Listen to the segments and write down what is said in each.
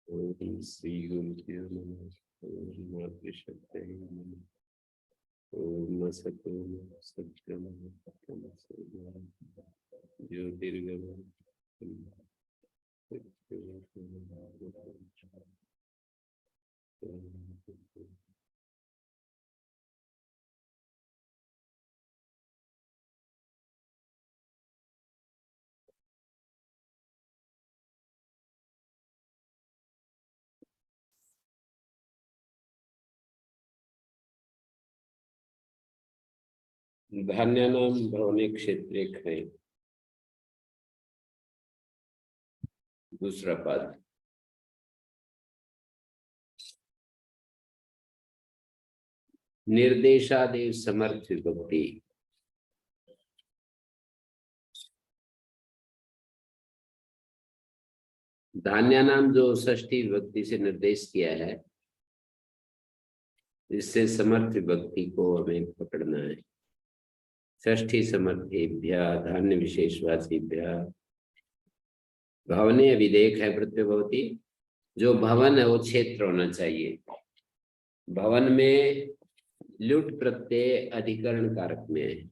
ओम श्री गुरुभ्यो नमः। ओम मातृशक्तये नमः। ओम सतोम सत्यम ज्योतिर्गमः धान्यानां भवने क्षेत्रे खये। दूसरा पद। निर्देशादेव समर्थ विभक्ति। धान्यानाम जो षष्ठी विभक्ति से निर्देश किया है, इससे समर्थ विभक्ति को हमें पकड़ना है। षष्ठी समर्थेभ्य धान्य विशेषवाचीभ्य। भवने विधेयक है प्रत्यय भवती। जो भवन है वो क्षेत्र होना चाहिए। भवन में लुट प्रत्यय अधिकरण कारक में है।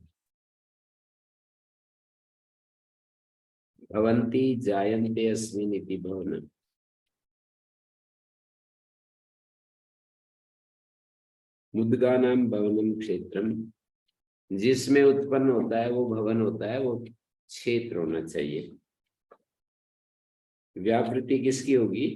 भवन्ति जायन्ते अस्मिन् इति भवन। मुद्गानां भवनम क्षेत्रम। जिसमें उत्पन्न होता है वो भवन होता है, वो क्षेत्र होना चाहिए। व्यापृति किसकी होगी?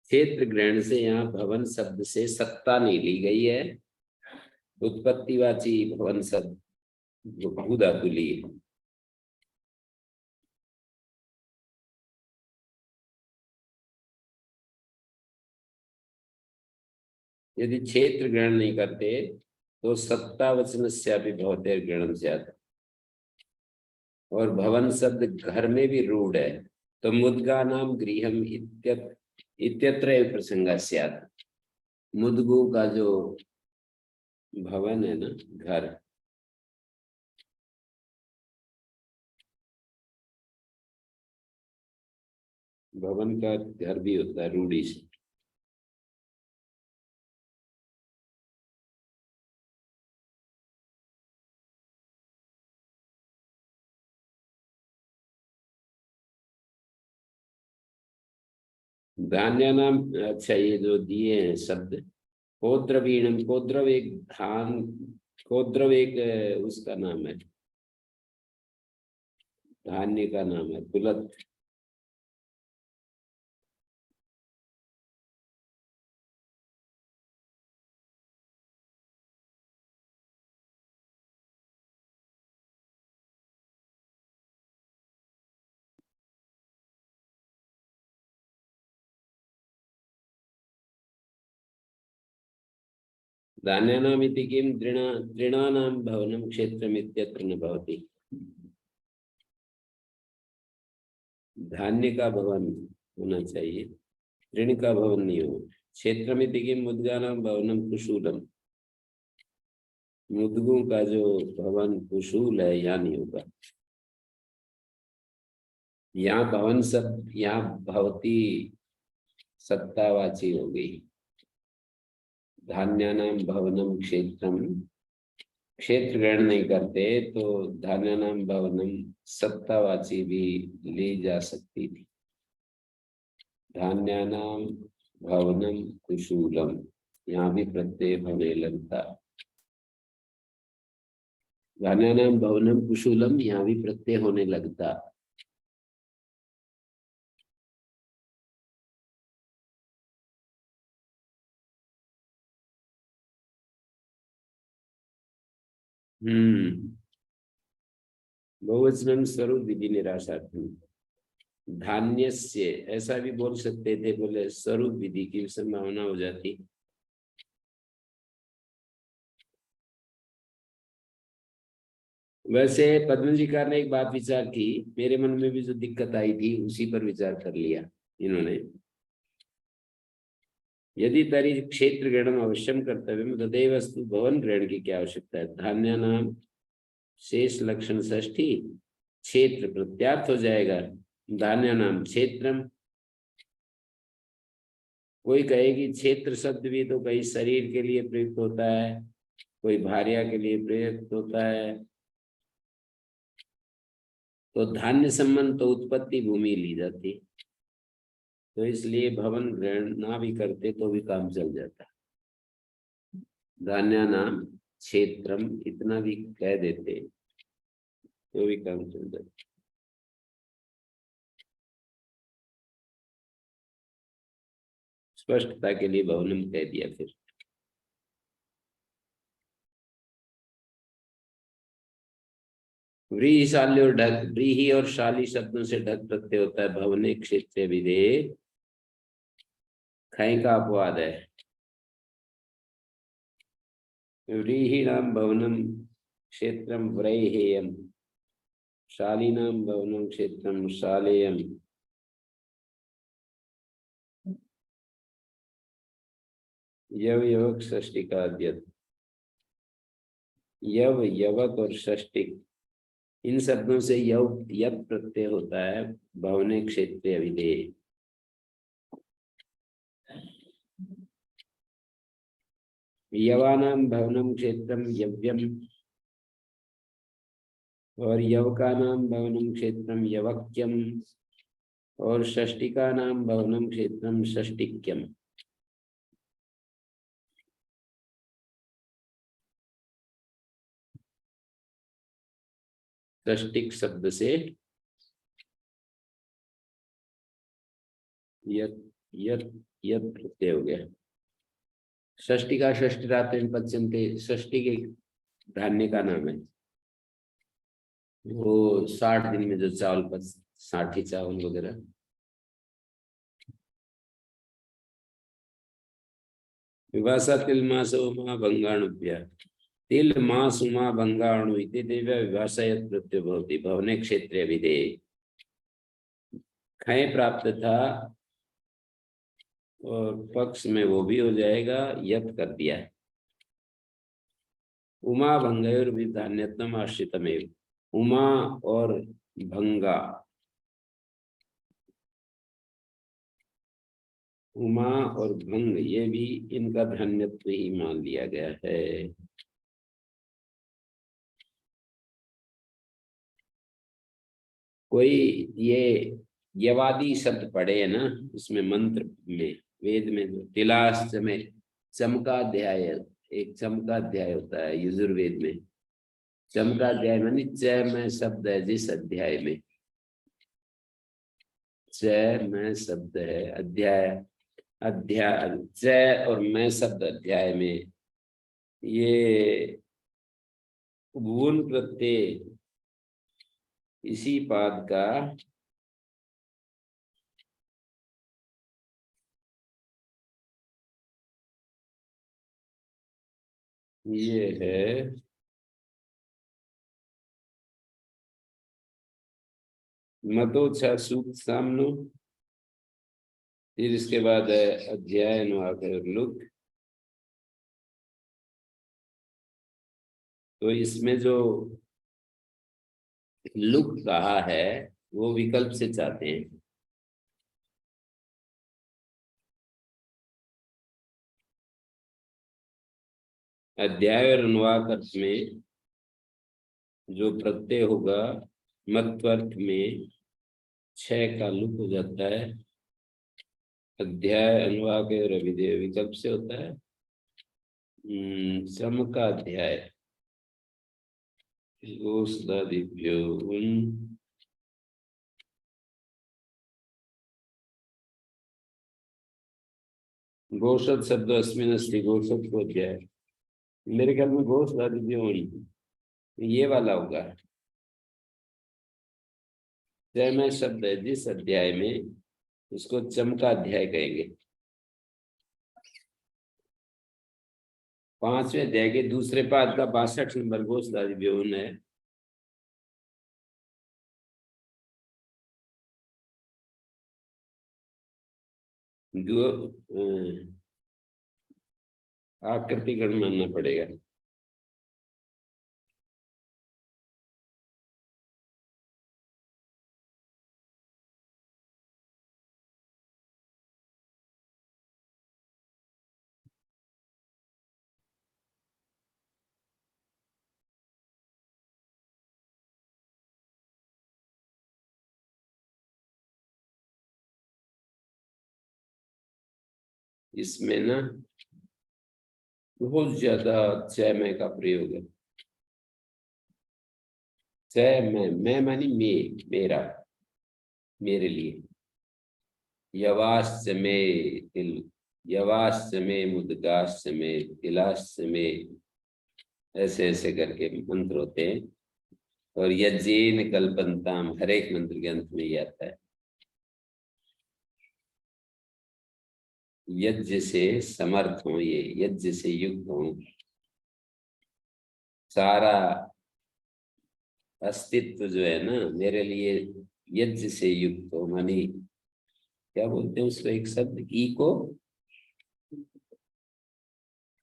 क्षेत्र ग्रहण से यहाँ भवन शब्द से सत्ता नहीं ली गई है। उत्पत्तिवाची भवन शब्द जो भू धातु ली है। यदि क्षेत्र ग्रहण नहीं करते तो सत्ता वचन से भवते ग्रहण से आता। और भवन शब्द घर में भी रूढ़ है, तो मुद्गा नाम गृहम इत्यत्र प्रसंगा स्यात्। मुद्गु का जो भवन है ना, घर, भवन का घर भी होता है रूढ़ी से। धान्य नाम, अच्छा ये जो दिए हैं शब्द, कोद्रवीणम। कोद्रव एक धान, कोद्रव एक उसका नाम है, धान्य का नाम है। कुलत धान्यानाम इति किम तृणानां भवनम क्षेत्रम इत्यत्र न भवति। धान्य का भवन होना चाहिए, ऋण का भवन नहीं हो। क्षेत्रम इति किम मुद्गानां भवनम कुशूलम। मुद्गों का जो भवन कुशूल है, यहाँ नहीं होगा। यहाँ भवन सब, यहाँ भवती सत्तावाची हो गई। धान्यानाम भवनम क्षेत्रम, क्षेत्र ग्रहण नहीं करते तो धान्यानाम भवनम सत्तावाची भी ली जा सकती थी। धान्यानाम भवनम कुशूलम, यहाँ भी प्रत्यय होने लगता। धान्यानाम भवनम कुशूलम, यहाँ भी प्रत्यय होने लगता। बहुवचनम स्वरूप विधि निराशार्थम। धान्यस्य ऐसा भी बोल सकते थे, बोले स्वरूप विधि की संभावना हो जाती। वैसे पद्मजीकार ने एक बात विचार की, मेरे मन में भी जो दिक्कत आई थी उसी पर विचार कर लिया इन्होंने। यदि तरी क्षेत्र ग्रहण अवश्यम कर्तव्य तदेव वस्तु भवन ग्रहण की क्या आवश्यकता है। धान्य नाम शेष लक्षण षष्ठी, क्षेत्र प्रत्यार्थ हो जाएगा। धान्य नाम क्षेत्रम। कोई कहेगी क्षेत्र शब्द भी तो कई शरीर के लिए प्रयुक्त होता है, कोई भार्या के लिए प्रयुक्त होता है। तो धान्य संबंध तो उत्पत्ति भूमि ली जाती, तो इसलिए भवन ग्रहण ना भी करते तो भी काम चल जाता। धान्य नाम क्षेत्रम इतना भी कह देते तो भी काम चल जाता। स्पष्टता के लिए भवनम कह दिया। फिर व्रीहिशाल्य और ढक, व्रीहि और शाली शब्दों से ढक प्रत्यय होता है। भवने क्षेत्र विधेय खय का अपवाद है। व्रीहीणाम भवनम क्षेत्रम व्रैहेयम, शालीनाम भवनम क्षेत्रम शालेयम। यव यवक षष्टि का अध्ययन। यव यवक और षष्टिक इन शब्दों से यव यव प्रत्यय होता है। भवने क्षेत्र अभिधेय। यवानाम भवनम क्षेत्रम यव्यम और यवका नाम भवनम क्षेत्रम यवक्यम और षष्टिका नाम भवनम क्षेत्रम षष्टिक्यम। षष्टिक शब्द से यत यत यत प्रत्यय हो गया। षष्टि का षष्टि रात्रि पश्चिम के षष्टि के धान्य का नाम है। वो 60 दिन में जो चावल पच 60 चावल वगैरह। विभाषा तिल मास उमा भंगाणुभ्य तिल मास उमा भंगाणु इति दिव्य विभाषा यत् प्रत्यय भवति भवने क्षेत्रे अभिधेय। खय प्राप्त था और पक्ष में वो भी हो जाएगा, यत कर दिया है। उमा भंगयोर भी धान्यतम आश्रितमेव। उमा और भंगा, उमा और भंग ये भी इनका धान्यत्व ही मान लिया गया है। कोई ये यवादी शब्द पढ़े है ना, इसमें मंत्र में वेद में जो तिलाश्च में चमकाध्याय, एक चमकाध्याय होता है यजुर्वेद में। चमकाध्याय मानी चय में शब्द है जिस अध्याय में, चय में शब्द है अध्याय, अध्याय चय और मैं शब्द अध्याय में। ये वुन प्रत्यय इसी पाद का ये है मतोच्छा सूक्त सामनो। फिर इसके बाद है अध्याय लुक। तो इसमें जो लुक कहा है वो विकल्प से चाहते हैं। अध्याय और अनुवाक अर्थ में जो प्रत्यय होगा मत्वर्थ में 6 का लुक हो जाता है। अध्याय अनुवाक और अभिधेय विकल्प से होता है। सम का अध्याय गोषद शब्द अस्मिन अस्ति गोषद को अध्याय। मेरे ख्याल में गोषदादिभ्यो ये वाला होगा। जय शब्द है जिस अध्याय में, उसको चमका अध्याय कहेंगे। 5वें अध्याय के दूसरे पाद का 62 नंबर गोषदादिभ्यो है। आकृति गण मानना पड़ेगा। इसमें ना बहुत ज्यादा चय का प्रयोग है। चय मैं मानी मेरा, मेरे लिए। यवाश्च में तिल, यवाश्च में मुद्गाश्च में तिलाश्च में, ऐसे ऐसे करके मंत्र होते हैं। और यज्ञेन कल्पन्ताम, हर एक मंत्र के अंत में ही आता है यज्ञ से समर्थ हो, ये यज्ञ से युक्त हो, सारा अस्तित्व जो है ना मेरे लिए यज्ञ से युक्त हो। मानी क्या बोलते हैं उसको, एक शब्द इको,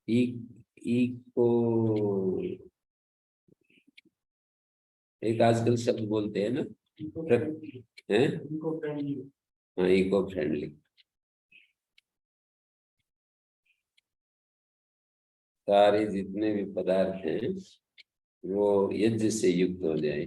इको, एक आजकल शब्द बोलते हैं ना, हैं? हाँ, इको फ्रेंडली। सारे जितने भी पदार्थ हैं वो यज्ञ से युक्त हो जाए।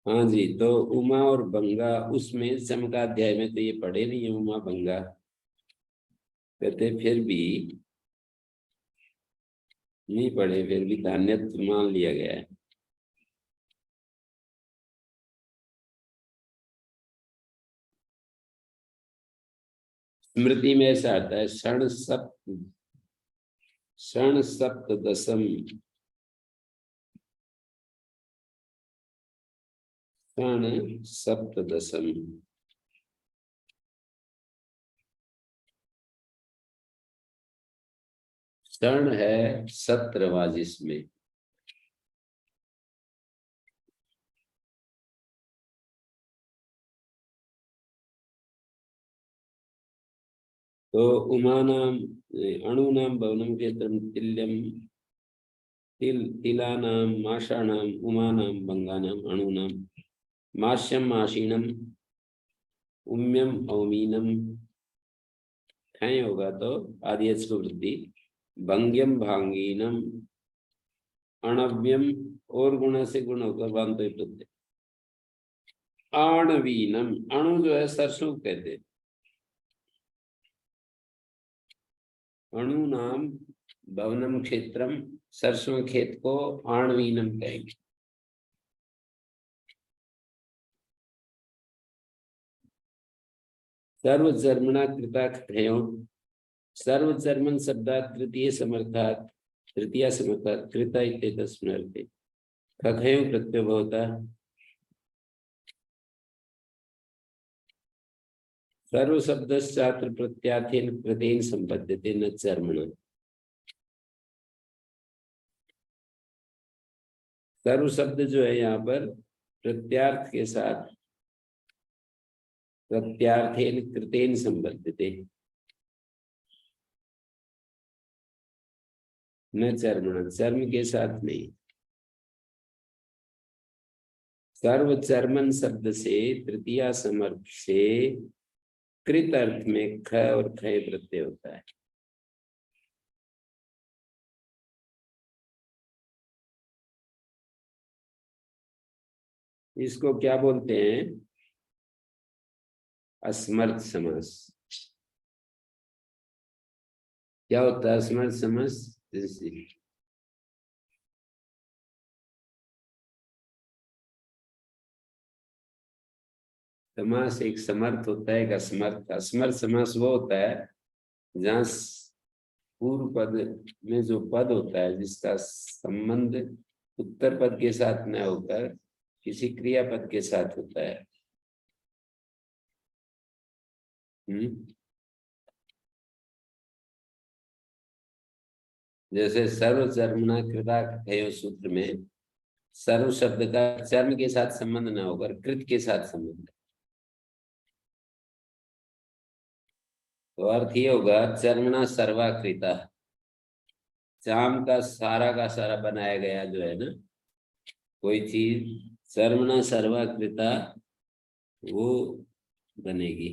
हाँ जी, तो उमा और बंगा, उसमें समकाध्याय में तो ये पढ़े नहीं है उमा बंगा, कहते फिर भी नहीं पढ़े, फिर भी धान्यत्व मान लिया गया है। स्मृति में ऐसा आता है क्षण सप्तदशम, क्षण सप्तदशम। क्षण है 17वां जिसमें, तो उमानाम अणुनाम भवनम के तिल्यम, तिलानाम माषाणाम उमानाम बंगानाम अणुनाम, मास्यम माशीनम उम्यम अवमीनम, खय होगा तो आदि को वृद्धि, भंग्यम भांगीनम अणव्यम, और गुण से गुण होकर बांध वृद्धि, आणवीनम, अणु जो है सरसों कहते हैं, अणु नाम भवनम क्षेत्रम, सरसों खेत को आणवीनम कहेंगे। सर्व जर्मना कृता कथयो, सर्व जर्मन शब्दात तृतीय समर्थात, तृतीय समर्थात कृता इत्येतस्मिन् अर्थे कथयो प्रत्यय भवता। सर्व शब्दश्चात्र प्रत्यार्थेन कृतेन संबध्यते न जर्मना। सर्व शब्द जो है यहाँ पर प्रत्यार्थ के साथ, प्रत्यार्थेन कृतेन संबद्धते, न चर्मण, चर्म के साथ नहीं। सर्व चर्मन शब्द से तृतीया समर्थ से कृत अर्थ में ख और खय प्रत्यय होता है। इसको क्या बोलते हैं, असमर्थ समास। क्या होता है असमर्थ समास, समास एक समर्थ होता है, एक असमर्थ। असमर्थ समास वो होता है जहाँ पूर्व पद में जो पद होता है जिसका संबंध उत्तर पद के साथ न होकर किसी क्रियापद के साथ होता है। जैसे सर्व चर्मणा कृता कथयो सूत्र में सर्व शब्द का चर्म के साथ संबंध न होकर कृत के साथ संबंध है, तो अर्थ ये होगा चर्मणा सर्वाकृता, चाम का सारा बनाया गया जो है ना कोई चीज, चर्मणा सर्वाकृता, वो बनेगी।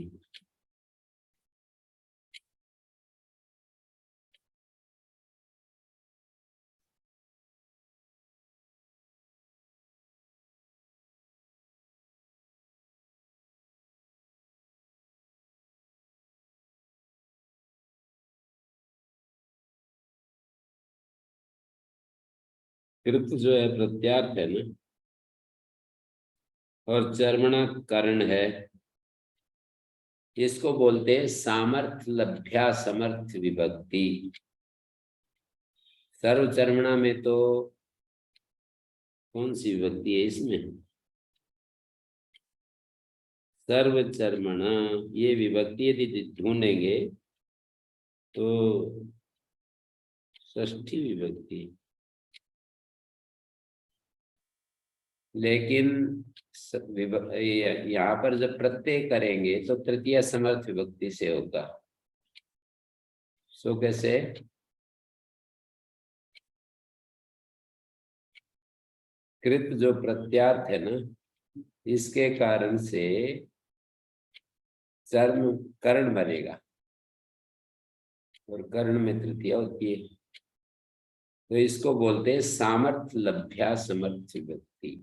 कृत जो है प्रत्यार्थ है ना, और चर्मणा कर्ण है। इसको बोलते हैं सामर्थ्य लभ्या समर्थ विभक्ति। सर्वचर्मणा में तो कौन सी विभक्ति है इसमें? सर्वचर्मणा ये विभक्ति यदि ढूंढेंगे तो षष्ठी विभक्ति, लेकिन यहाँ पर जब प्रत्यय करेंगे तो तृतीय समर्थ विभक्ति से होगा। सो कैसे? कृत जो प्रत्यार्थ है ना, इसके कारण से चर्म कर्ण बनेगा, और कर्ण में तृतीया होती है, तो इसको बोलते हैं सामर्थ्य लभ्या समर्थ विभक्ति।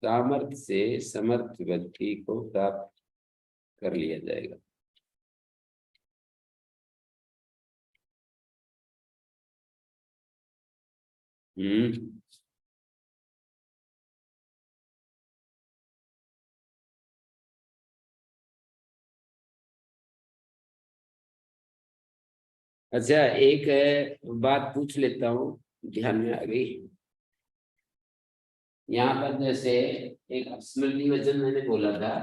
सामर्थ्य से समर्थ विभक्ति को प्राप्त कर लिया जाएगा। अच्छा, एक बात पूछ लेता हूँ, ध्यान में आ गई। यहाँ पर जैसे एक स्मृति वचन मैंने बोला था,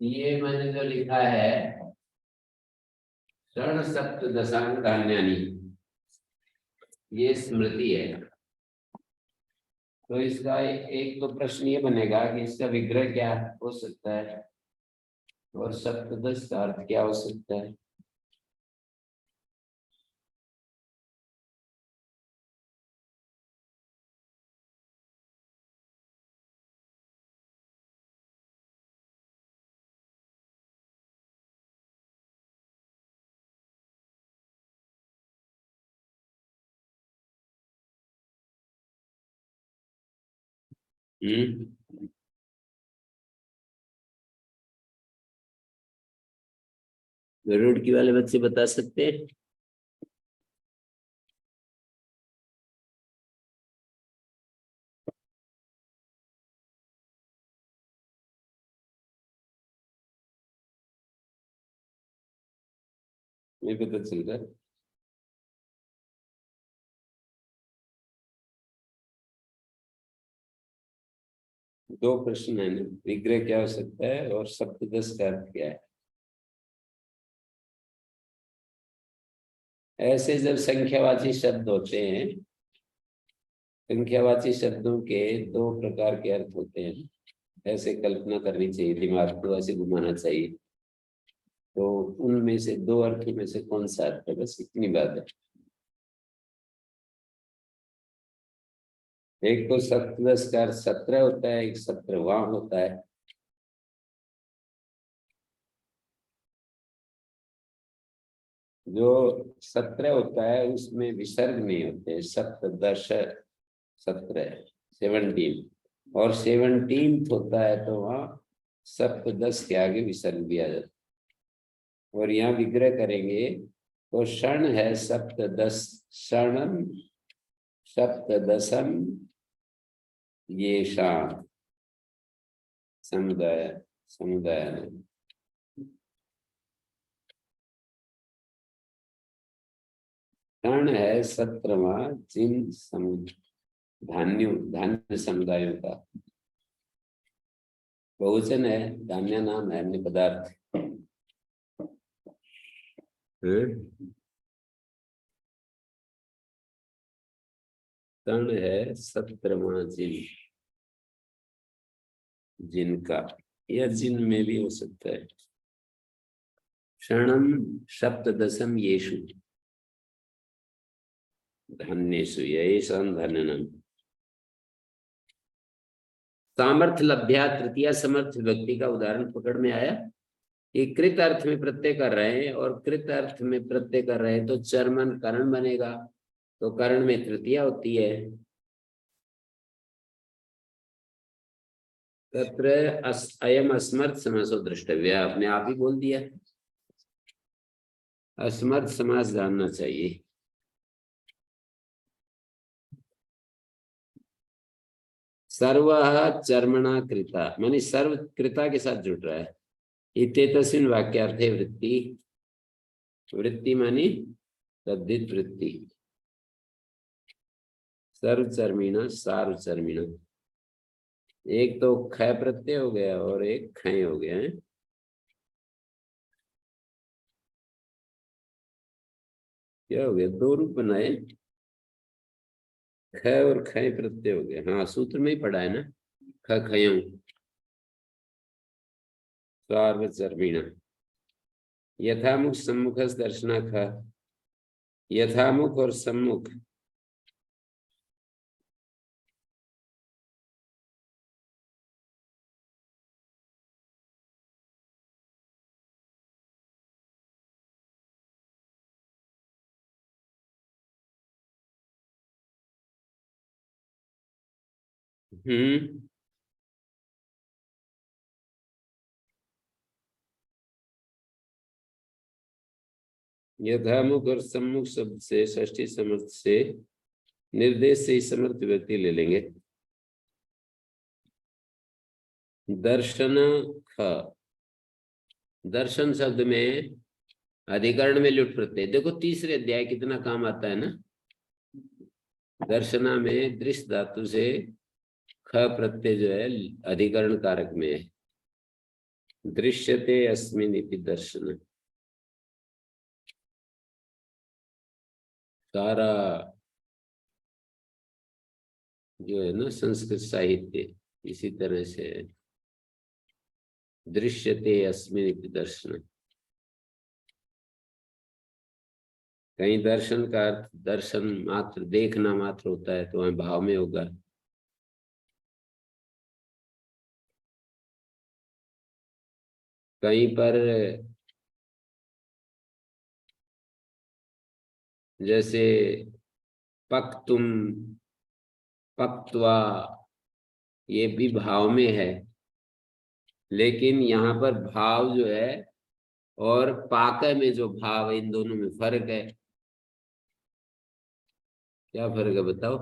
ये मैंने जो लिखा है षण सप्त दशांग धान्यानि, ये स्मृति है। तो इसका एक तो प्रश्न ये बनेगा कि इसका विग्रह क्या हो सकता है, और सप्तदश का अर्थ क्या हो सकता है। रुड़की वाले बच्चे बता सकते हैं? नहीं पता चल रहा है। दो प्रश्न है ना, विग्रह क्या हो सकता है और सप्तदश का अर्थ क्या है। ऐसे जब संख्यावाची शब्द होते हैं, संख्यावाची शब्दों के दो प्रकार के अर्थ होते हैं, ऐसे कल्पना करनी चाहिए, दिमाग को ऐसे घुमाना चाहिए। तो उनमें से दो अर्थों में से कौन सा अर्थ है, बस इतनी बात है। एक तो सप्तदश का अर्थ 17 होता है, एक 17वां होता है। जो 17 होता है उसमें विसर्ग नहीं होते, सप्तदश 17 17, और 17 होता है तो वहाँ सप्तदश के आगे विसर्ग दिया जाता है। और यहाँ विग्रह करेंगे तो क्षण है सप्तदश, क्षणम सप्तदशम ये शाम समुदाय, समुदाय में क्षण है 17वां जिन धान्य समुदायों का बहुवचन है, धान्य नाम है, अन्य पदार्थ। तण है 17वां जिन, जिनका, या जिन में भी हो सकता है। क्षणम सप्तदशम येषु धन्येषु येषां धन्यनम। सामर्थ्य लभ्या तृतीया समर्थ व्यक्ति का उदाहरण पकड़ में आया। ये कृत अर्थ में प्रत्यय कर रहे हैं और कृत अर्थ में प्रत्यय कर रहे हैं तो चर्मन करण बनेगा, तो करण में तृतीया होती है। तत्र अयम असमर्थ समासो द्रष्टव्य, आपने आप ही बोल दिया, असमर्थ समास जानना चाहिए। सर्व चर्मणा कृता मानी सर्व कृता के साथ जुड़ रहा है। इत्येतस्मिन् वाक्यार्थे वृत्ति, वृत्ति मानी तद्धित वृत्ति। सर्वचर्मिणा सार्वचर्मिणा, एक तो ख प्रत्यय हो गया और एक खय हो गया है। क्या हो गया, दो रूप बनाए, ख और खय प्रत्यय हो गया। हाँ सूत्र में ही पढ़ा है ना, ख खयों सार्वचर्मिणा। यथामुख सम्मुख दर्शना ख, यथामुख और सम्मुख यथामुख और सम्मुख शब्द से षष्ठी समर्थ से निर्देश से ही समर्थ व्यक्ति ले लेंगे। दर्शन ख, दर्शन शब्द में अधिकरण में लुट प्रत्यय, देखो तीसरे अध्याय कितना काम आता है ना। दर्शना में दृश्य धातु से ख प्रत्यय जो है अधिकरण कारक में है। दृश्यते अस्मिन् इति दर्शन, सारा जो है ना संस्कृत साहित्य इसी तरह से है। दृश्यते अस्मिन् इति दर्शन, कहीं दर्शन का अर्थ दर्शन मात्र, देखना मात्र होता है तो वहां भाव में होगा। कहीं पर जैसे पक्तुम, पक्त्वा, ये भी भाव में है, लेकिन यहाँ पर भाव जो है और पाक में जो भाव है इन दोनों में फर्क है। क्या फर्क है बताओ।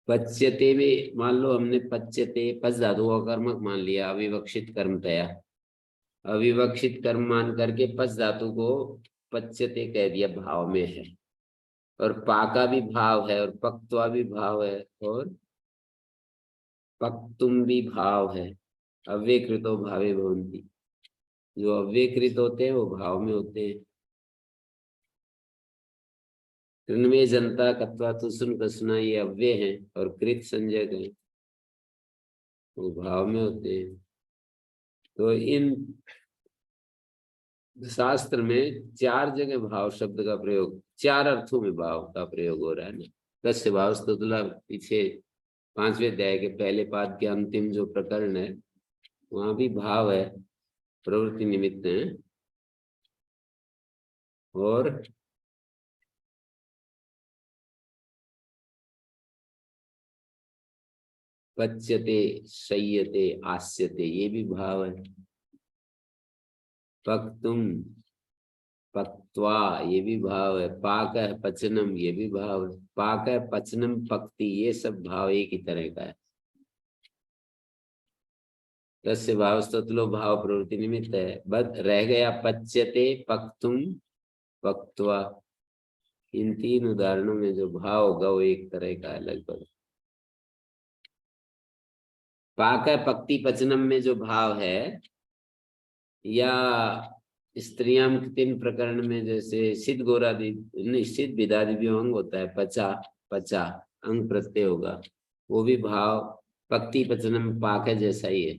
पच्यते में मान लो हमने पच्यते पच धातु का कर्मक मान लिया, अविवक्षित कर्मतया, अविवक्षित कर्म मान करके पच धातु को पच्यते कह दिया, भाव में है। और पाका भी भाव है और पक्त्वा भी भाव है और पक्तुम भी भाव है। अव्यकृतो भावे भवन्ति, जो अव्यकृत होते हैं वो भाव में होते हैं। कृन्वे जनता कत्वा तुसुन कसना, ये अव्यय है और कृत संज्ञक है, वो भाव में होते हैं। तो इन शास्त्र में चार जगह भाव शब्द का प्रयोग, चार अर्थों में भाव का प्रयोग हो रहा है ना। कस्य भाव स्तुतला पीछे 5वें अध्याय के पहले पाद के अंतिम जो प्रकरण है वहां भी भाव है, प्रवृत्ति निमित्त है। और पच्यते, शय्यते, आस्यते, ये भी भाव है। पक्तुम, पक्त्वा, ये भी भाव है। पाक है, पचनम, ये भी भाव है। पाक है, पचनम, पक्ति, ये सब भाव एक ही तरह का है। तस्य भाव स्तुतलो भाव प्रवृत्ति निमित्त है। बस रह गया पच्यते, पक्तुम, पक्त्वा, इन तीन उदाहरणों में जो भाव होगा वो एक तरह का है लगभग। पाक है, पक्ति, पचनम में जो भाव है या स्त्रियां तीन प्रकरण में जैसे सिद्ध गोरादि निश्चित विदादि अंग होता है, पचा पचा अंग प्रत्यय होगा, वो भी भाव पक्ति पचनम पाक है जैसा ही है।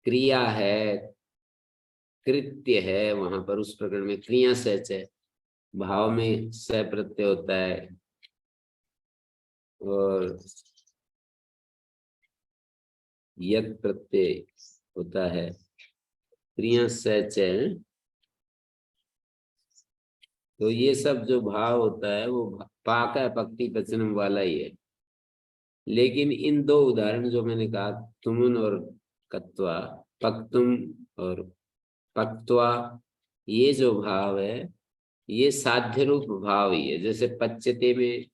क्रिया है, कृत्य है, वहां पर उस प्रकरण में क्रिया सहच है, भाव में स प्रत्यय होता है और यत प्रत्यय होता है, क्रिया सहच है। तो ये सब जो भाव होता है वो पाक है, पक्ति पचनम वाला ही है। लेकिन इन दो उदाहरण जो मैंने कहा, तुमुन और कत्वा, पक्तुम और पक्त्वा, ये जो भाव है ये साध्य रूप भाव ही है। जैसे पच्यते में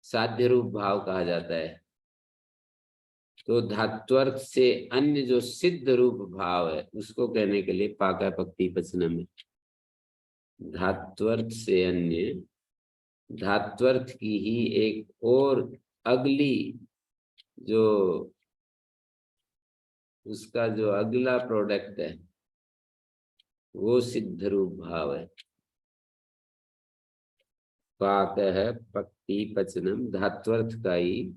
साध्य रूप भाव कहा जाता है, तो धात्वर्थ से अन्य जो सिद्ध रूप भाव है उसको कहने के लिए पाका पक्ति पचनम है। धात्वर्थ से अन्य, धात्वर्थ की ही एक और अगली जो उसका जो अगला प्रोडक्ट है वो सिद्ध रूप भाव है। पाक है पक्ति पचनम, धात्वर्थ का ही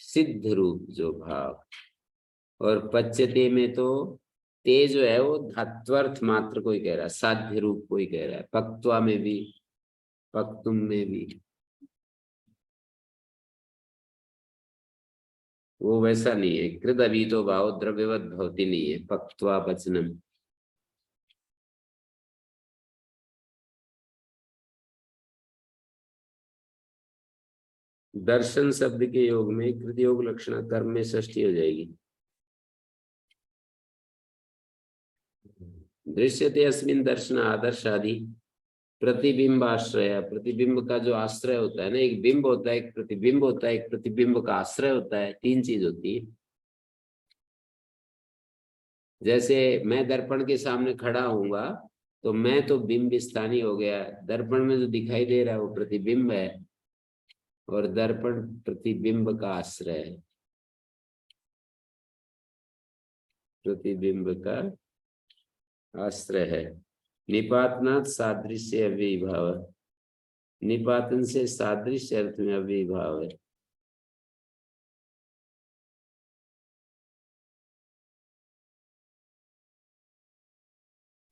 सिद्ध रूप जो भाव। और पच्यते में तो ते जो है वो धात्वर्थ मात्र को ही कह रहा है, साध्य रूप को ही कह रहा है। पक्त्वा में भी, पक्तुम में भी वो वैसा नहीं है। कृत अभितो भाव द्रव्यवत भवती नहीं है पक्त्वा पचनम। दर्शन शब्द के योग में कृत योग लक्षणा कर्म में षष्ठी हो जाएगी। दृश्यते अस्मिन दर्शन आदर्श आदि प्रतिबिंब आश्रय, प्रतिबिंब का जो आश्रय होता है ना, एक बिंब होता है, एक प्रतिबिंब होता है, एक प्रतिबिंब का आश्रय होता है, तीन चीज होती है। जैसे मैं दर्पण के सामने खड़ा हूंगा तो मैं तो बिंब स्थानीय हो गया, दर्पण में जो दिखाई दे रहा है वो प्रतिबिंब है और दर्पण प्रतिबिंब का आश्रय है, प्रतिबिंब का आश्रय है। निपातनाथ सादृश्य अव्ययीभाव, निपातन से सादृश्य अर्थ में अव्ययीभाव है।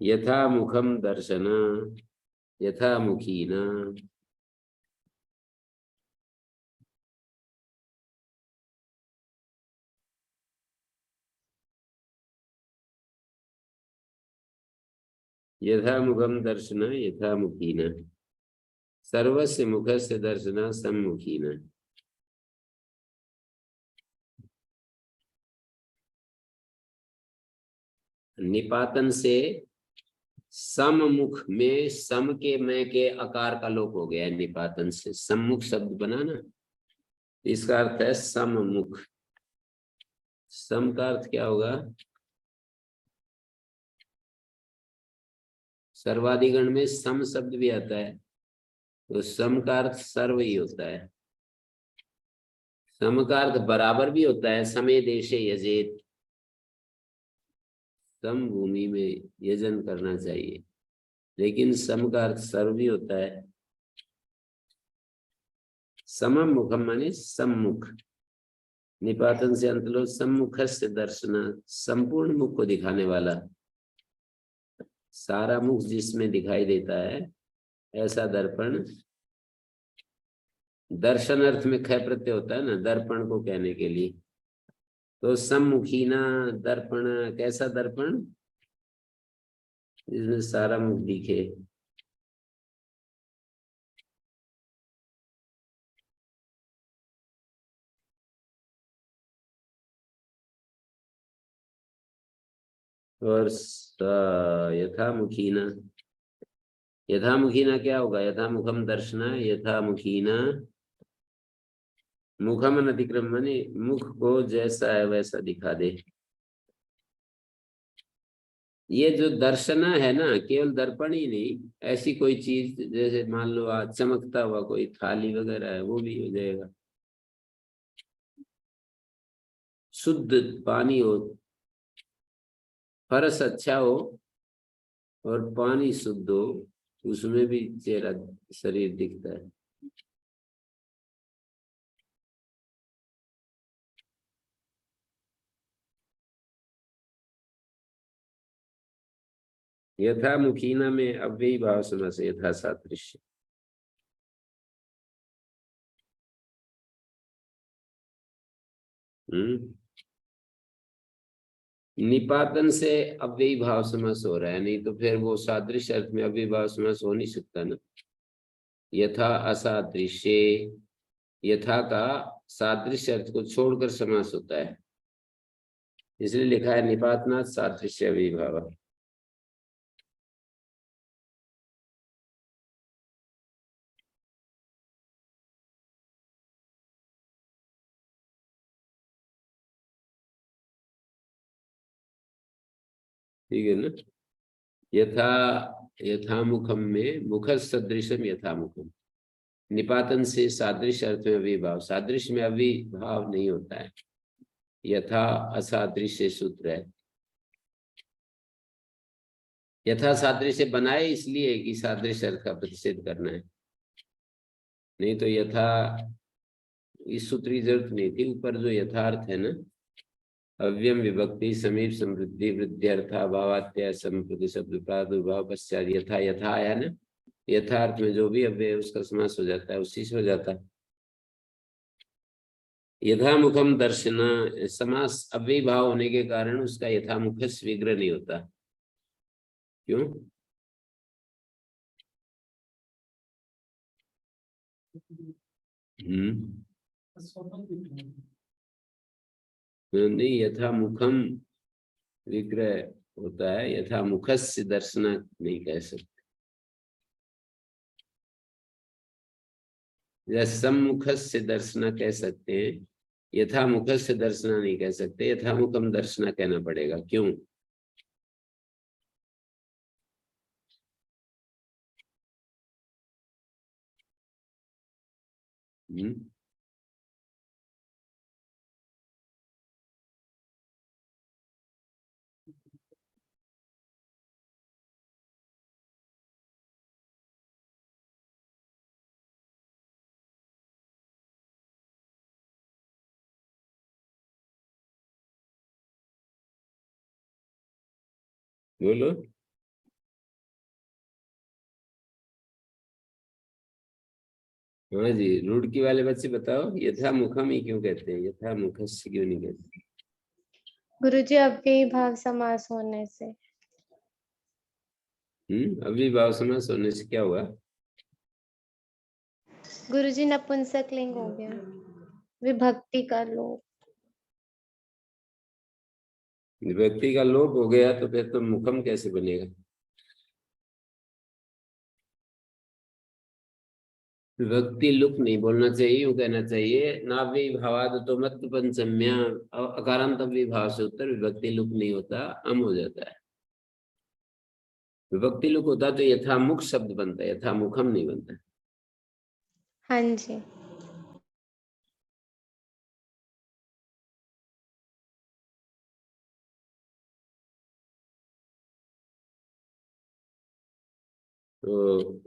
यथा मुखम दर्शन, यथा मुखी न, यथा मुखम दर्शन यथा मुखी न, सर्वस्य मुखस्य दर्शन सम्मुखी न। निपातन से सममुख में सम के मैं के आकार का लोप हो गया है, निपातन से सम्मुख शब्द बना ना, इसका अर्थ है सममुख। सम का अर्थ क्या होगा? सर्वाधिगण में सम शब्द भी आता है, तो सम का अर्थ सर्व ही होता है। सम का अर्थ बराबर भी होता है, समय देशे यजेत, सम भूमि में यजन करना चाहिए, लेकिन सम का अर्थ सर्व भी होता है। समम मुखम माने सम्मुख, निपातन से अंतलो सम्मुख से दर्शन, संपूर्ण मुख को दिखाने वाला, सारा मुख जिसमें दिखाई देता है ऐसा दर्पण। दर्शन अर्थ में ख प्रत्यय होता है ना दर्पण को कहने के लिए, तो सम्मुखी ना दर्पण, कैसा दर्पण? जिसमें सारा मुख दिखे। और यथा मुखी ना, यथा मुखी ना क्या होगा? यथा मुखम दर्शन यथा मुखी ना, मुखम अतिक्रम माने मुख को जैसा है वैसा दिखा दे। ये जो दर्शन है ना, केवल दर्पण ही नहीं, ऐसी कोई चीज जैसे मान लो आज चमकता हुआ कोई थाली वगैरह है वो भी हो जाएगा। शुद्ध पानी हो, फर्श अच्छा हो और पानी शुद्ध हो, उसमें भी चेहरा शरीर दिखता है। यथा मुखीना में अव्ययी भाव समास यथा सादृश्य। निपातन से अव्ययी भाव समास हो रहा है, नहीं तो फिर वो सादृश्य अर्थ में अव्ययी भाव समास हो नहीं सकता ना। यथा असादृश्य, यथा का सादृश्य अर्थ को छोड़कर समास होता है, इसलिए लिखा है निपातनाथ सादृश्य अव्ययी भाव। ठीक है ना। यथा यथामुखम में मुख सदृशम यथामुखम, निपातन से सादृश्य अर्थ में अविभाव, सादृश्य में अविभाव नहीं होता है। यथा असादृश्य सूत्र है, यथा सादृश्य बनाए इसलिए कि सादृश्य अर्थ का प्रतिषेध करना है, नहीं तो यथा इस सूत्र की जरूरत नहीं थी। ऊपर जो यथार्थ है ना, अव्यम विभक्ति समीप समृद्धि वृद्ध्यर्था भावात्या संप्रति शब्द प्रादुर्भाव पश्चात यथा, यथा आया ना, यथार्थ में जो भी अव्यय उसका समास हो जाता है, उसी से हो जाता है। यथामुखम दर्शन, समास अव्यय भाव होने के कारण उसका यथामुख विग्रह नहीं होता। क्यों? नहीं, यथामुखम विग्रह होता है, यथामुखस्य दर्शन नहीं कह सकते। या सम्मुखस्य दर्शन कह सकते हैं, यथामुखस्य दर्शन नहीं कह सकते, यथामुखम दर्शन कहना पड़ेगा। क्यों? बोलो। हाँ जी, रुड़की वाले बच्चे बताओ, यथा मुखम ही क्यों कहते हैं, यथा मुखस्य क्यों नहीं कहते? गुरुजी अव्ययी भाव समास होने से। अभी भाव समास होने से क्या हुआ? गुरुजी नपुंसक लिंग हो गया, विभक्ति का लोप। विभक्ति का लोप हो गया तो फिर तो मुखम कैसे बनेगा? विभक्ति लुक नहीं बोलना चाहिए, यूं कहना चाहिए नाभि भावाद तो मत पंचम्या, अकारांत भाव से उत्तर विभक्ति लुक नहीं होता, अम हो जाता है। विभक्ति लुक होता तो यथामुख शब्द बनता है, यथामुखम नहीं बनता। हाँ जी। तो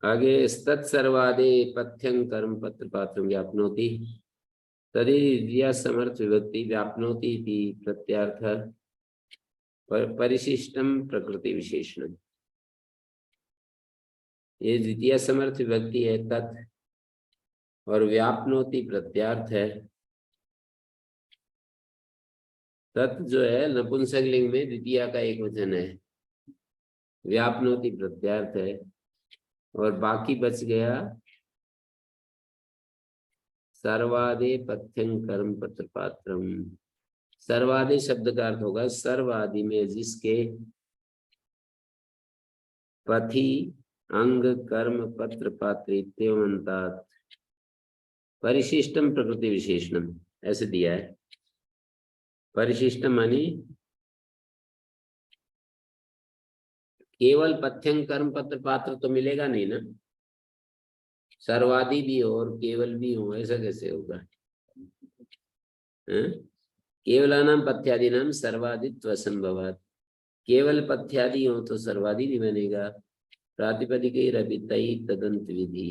आगे तत्सर्वादे पथ्यं कर्म पत्र पात्र व्याप्नोति, तदि समर्थ विभक्ति व्याप्नोति इति प्रत्यार्थ परिशिष्टम प्रकृति विशेषण। ये द्वितीय समर्थ विभक्ति है तत्, और व्याप्नोति प्रत्यार्थ है। तत् जो है नपुंसक लिंग में द्वितीय का एक वचन है, व्याप्नोति प्रत्यार्थ है, और बाकी बच गया सर्वादे पथ्यं कर्म पत्र पात्रम। सर्वादि शब्द का अर्थ होगा सर्वादि में जिसके पथि अंग कर्म पत्र पात्र इत्यवंतात परिशिष्टम प्रकृति विशेषणम। ऐसे दिया है। परिशिष्ट मानी केवल पथ्यंग कर्म पत्र पात्र तो मिलेगा नहीं ना, सर्वादि भी हो और केवल भी हो, ऐसा कैसे होगा? केवलानाम पथ्यादीनाम सर्वादित्व संभवात, केवल पथ्यादि हो तो सर्वादि भी बनेगा। प्रातिपदिक रबितई तदंत विधि।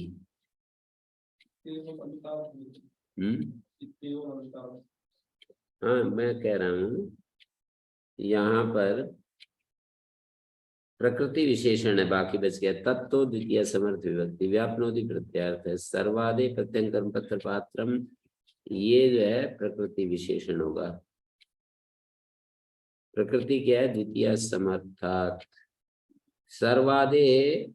हाँ मैं कह रहा हूँ यहाँ पर प्रकृति विशेषण है, बाकी बच गया। तत्तो द्वितीय समर्थ विभक्ति, व्यापनोति प्रत्यार्थ है, सर्वादे प्रत्यंग कर्म पत्र पात्रम, ये जो है प्रकृति विशेषण होगा। प्रकृति क्या है? द्वितीय समर्थात। सर्वादे,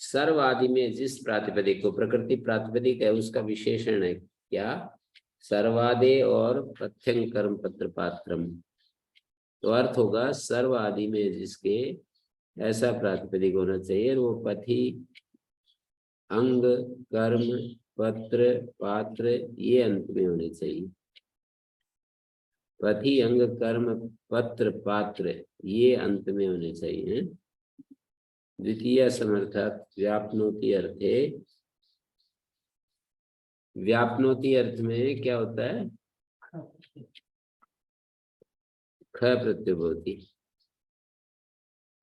सर्वादि में जिस प्रातिपदिक को प्रकृति प्रातिपदिक है उसका विशेषण है क्या? सर्वादे और प्रत्यंग कर्म पत्र पात्रम। तो अर्थ होगा सर्वादि में जिसके ऐसा प्रातिपदिक होना चाहिए, और वो पथि अंग कर्म पत्र पात्र ये अंत में होने चाहिए। पथि अंग कर्म पत्र पात्र ये अंत में होने चाहिए। द्वितीय समर्थक व्यापनोति अर्थे, व्यापनोति अर्थ में क्या होता है? ख प्रत्यय होती।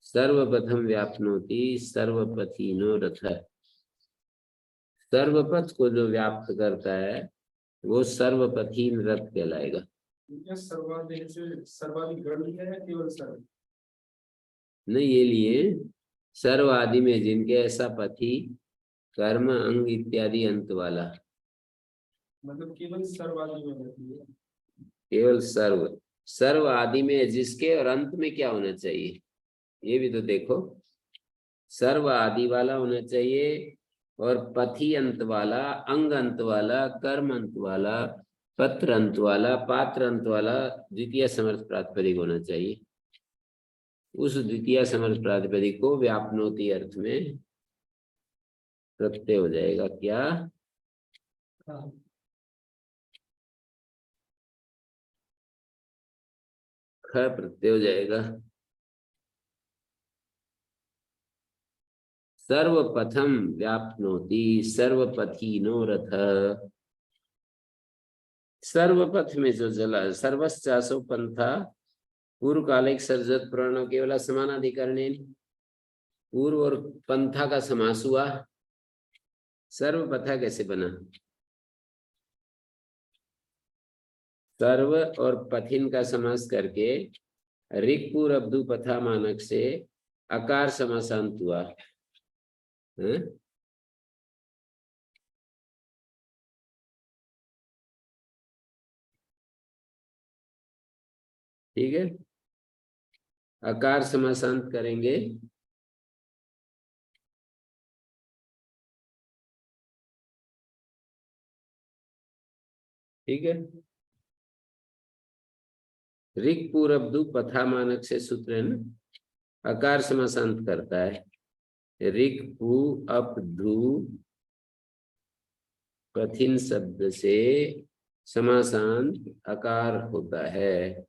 सर्वप्रथम व्यापनोति सर्वपथिनो रथ, सर्वपथ को जो व्याप्त करता है वो सर्वपथीन रथ कहलाएगा। नहीं, ये लिए सर्व आदि में जिनके ऐसा पथि कर्म अंग इत्यादि अंत वाला, मतलब केवल सर्वादि में रहती है। केवल सर्व, सर्व आदि में जिसके और अंत में क्या होना चाहिए ये भी तो देखो। सर्व आदि वाला होना चाहिए और पथि अंत वाला, अंग अंत वाला, कर्म अंत वाला, पत्र अंत वाला, पात्र अंत वाला द्वितीय समर्थ प्रातिपदिक होना चाहिए। उस द्वितीय समर्थ प्रातिपदिक को व्यापनोति अर्थ में प्रत्यय हो जाएगा क्या? ख प्रत्यय हो जाएगा। सर्वप्रथम व्यापनोति सर्वपथिनो रथ, सर्वपथ में जो जला सर्वश्चासो पंथा पूर्व कालिक सर्जत प्रणव केवल समानाधिकरणे, पूर्व और पंथा का समास हुआ। सर्वपथा कैसे बना? सर्व और पथिन का समास करके ऋक्पूर अब्दु पथा मानक से अकार समासांत हुआ। ठीक है, अकार समासांत करेंगे ठीक है। ऋक पूरब्दु पथा मानक से सूत्र है ना, अकार समासांत करता है। ऋक पू अप धू कठिन शब्द से समासांत अकार होता है।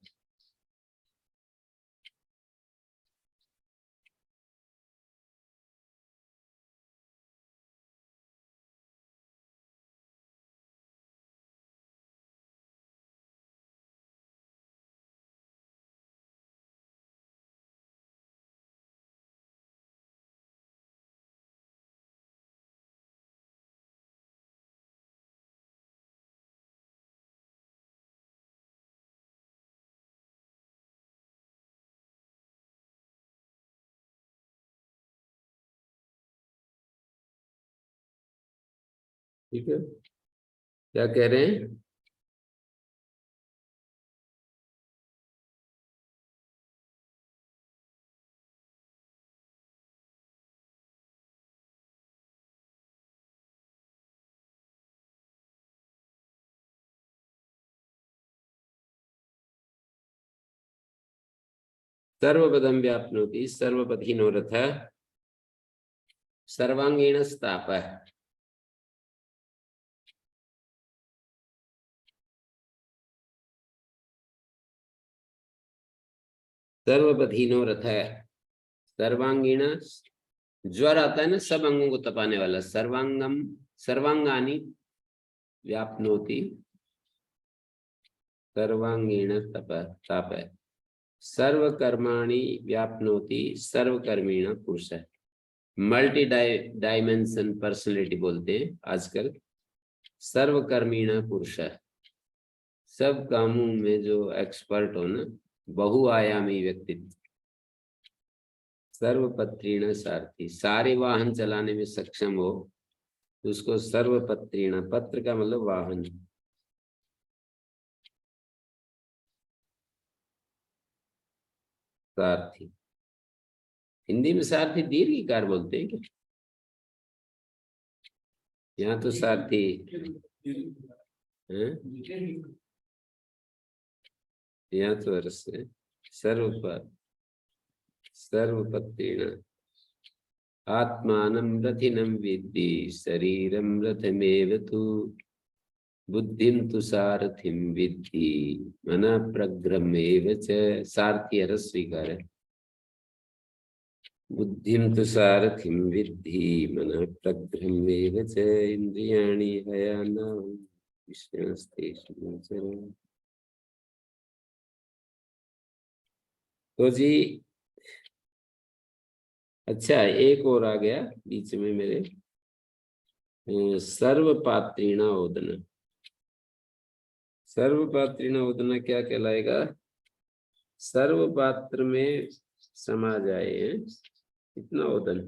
ठीक है, क्या कह रहे हैं? सर्वपदम व्याप्नोति सर्वपथिनो रथ सर्वांगीण स्थाप। सर्वपथीनो रथ है, सर्वांगीण, ज्वर आता है ना सब अंगों को तपाने वाला, सर्वांगम सर्वांगानी व्याप्नोति, सर्वांगीण तप ताप है, सर्वकर्माणि व्याप्नोति, सर्वकर्मीण पुरुष है। मल्टी डायमेंशन पर्सनैलिटी बोलते हैं आजकल, सर्वकर्मीण पुरुष है, सब कामों में जो एक्सपर्ट हो ना, बहुआयामी व्यक्तित्व, सर्वपत्रीण सारथी, सारे वाहन चलाने में सक्षम हो, उसको सर्वपत्रीण, पत्र का मतलब वाहन, सारथी। हिंदी में सारथी दीर्घिकार बोलते हैं क्या? यहाँ तो सारथी है, यहाँ तो अर्थ है सर्वपत्रीण, आत्मानं रथिनं विद्धि शरीरं रथमेव तु, बुद्धिं तु सारथिं विद्धि मनः प्रग्रहमेव च। सारथी अर्थ स्वीकार है, बुद्धिं तु सारथिं विद्धि मनः प्रग्रहमेव च, इंद्रियाणि हयानां विषयस्तेषु गोचरम्। तो जी अच्छा, एक और आ गया बीच में मेरे, सर्वपात्रीण ओदन। सर्वपात्रीण ओदन क्या कहलाएगा? सर्व पात्र में समा जाए, इतना ओदन।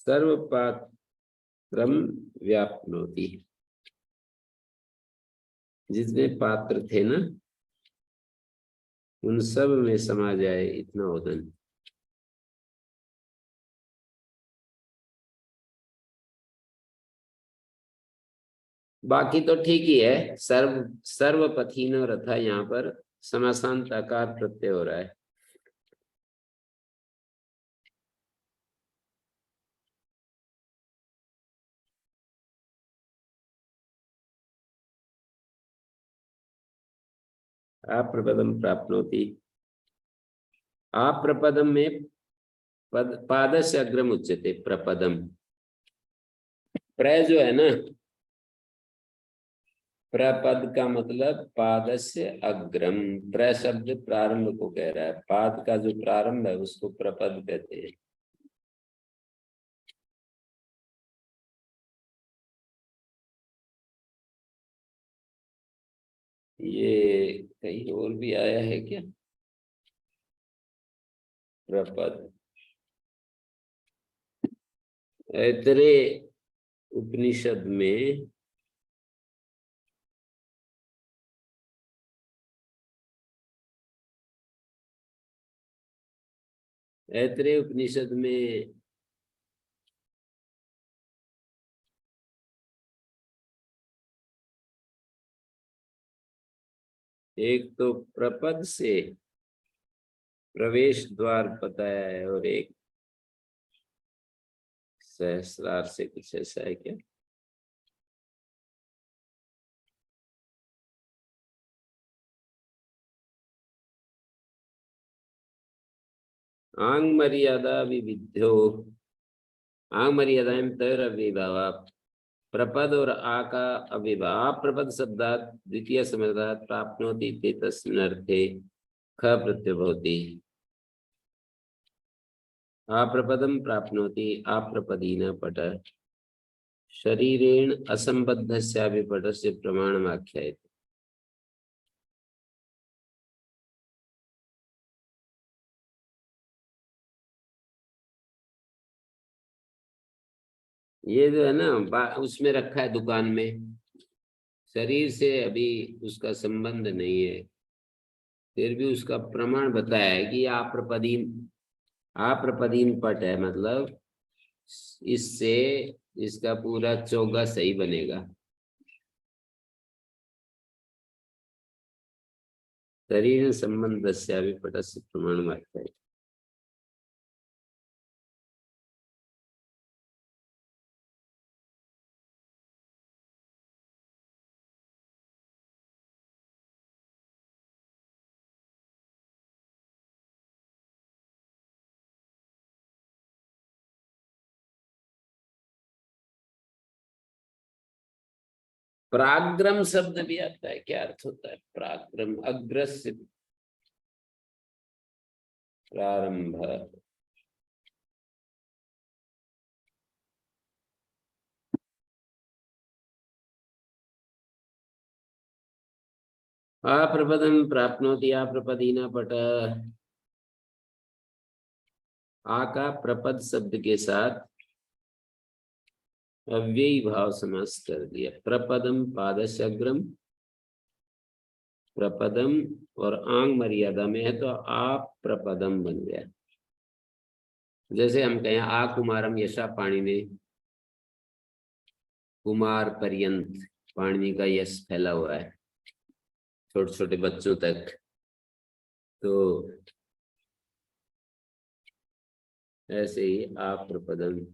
सर्वपात्रम व्याप्नोति, जितने पात्र थे ना उन सब में समा जाए, इतना ओदन। बाकी तो ठीक ही है, सर्वपथीनो रथा, यहाँ पर समासांत आकार प्रत्यय हो रहा है। आप्रपदम प्राप्नोति, आप्रपदम में पादस्य अग्रम उच्यते, प्रपदम। प्र जो है ना, प्रपद का मतलब पादस्य अग्रम, प्र शब्द प्रारंभ को कह रहा है, पाद का जो प्रारंभ है उसको प्रपद कहते हैं। ये कहीं और भी आया है क्या? प्रपद ऐतरे उपनिषद में ऐतरेय उपनिषद में एक तो प्रपद से प्रवेश द्वार बताया है और एक सहस्रार से, कुछ ऐसा है क्या? आंग मर्यादा विविध्यो, आंग मर्यादाएं तर अविभावा, प्रपद और आ का अविभाव, प्रपद शब्दात द्वितीय समर्थात प्राप्नोति ते तस्मिन् अर्थे ख प्रत्यय भवति। आप्रपदम प्राप्नोति, आप्रपदीन पट, शरीरेण असंबद्धस्यापि पटस्य प्रमाणमाख्यायते। ये जो है ना उसमें रखा है दुकान में, शरीर से अभी उसका संबंध नहीं है, फिर भी उसका प्रमाण बताया है कि आप्रपदीन, आप्रपदीन पट है, मतलब इससे इसका पूरा चोगा सही बनेगा। शरीर संबंध से पटस्य प्रमाण वाक्य है। प्राग्रम शब्द भी आता है, क्या अर्थ होता है प्राग्रम? अग्रस्य, प्रारंभ। अप्रपदम प्राप्नोति अप्रपदीना पट। आ का प्रपद शब्द के साथ अव्ययी भाव समास कर दिया। प्रपदम पादस्य अग्रम, प्रपदम और आंग मर्यादा में है तो आप प्रपदम बन गया। जैसे हम कहें आ कुमारम यशा पाणिने, कुमार पर्यंत पाणिनि का यश फैला हुआ है छोटे छोटे बच्चों तक, तो ऐसे ही आप प्रपदम।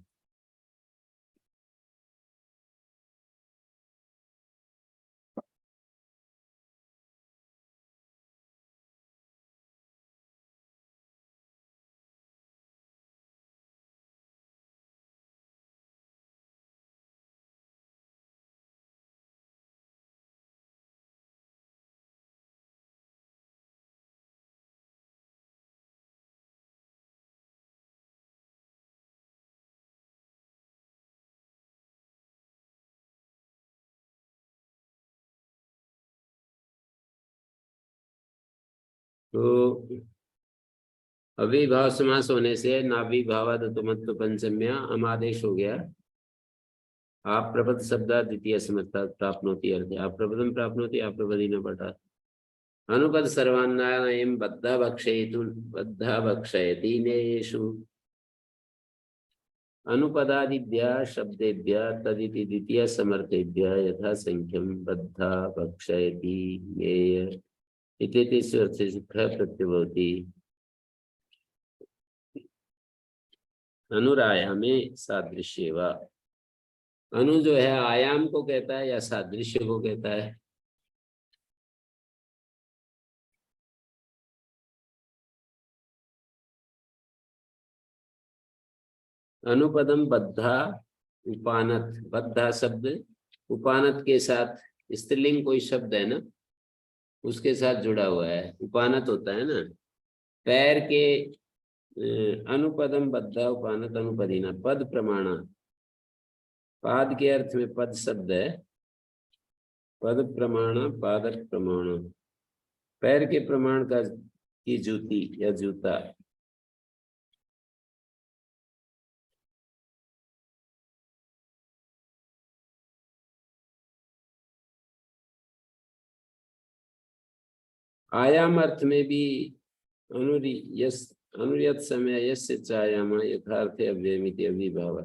तो अविभाव समास होने से नाविभावाद तुमत्व पंचम्या अमादेश हो गया। आप प्रपद शब्द द्वितीय समर्था प्राप्नोति अर्थ, आप प्रपदम प्राप्नोति आप प्रपदी न पटा। अनुपद सर्वान्नायम बद्धा भक्षयितु बद्धा भक्षयति नेषु। अनुपदादिभ्य शब्देभ्य तदिति द्वितीय समर्थेभ्य यथा संख्यम बद्धा भक्षयति नेय इति अर्थे से प्रत्यय भवति। अनुरायामे सादृश्य वा। अनु जो है आयाम को कहता है या सादृश्य को कहता है? अनुपदम बद्धा उपानत, बद्धा शब्द उपानत के साथ, स्त्रीलिंग कोई शब्द है ना उसके साथ जुड़ा हुआ है, उपानत होता है ना पैर के। अनुपदम बद्धा उपानत अनुपदीना पद प्रमाणा, पाद के अर्थ में पद शब्द है, पद प्रमाण पादक प्रमाण, पैर के प्रमाण का की जूती या जूता। आयाम अर्थ में भी अनुयत समय यस्य चायाम यथार्थ अव्ययमिति अविभाव,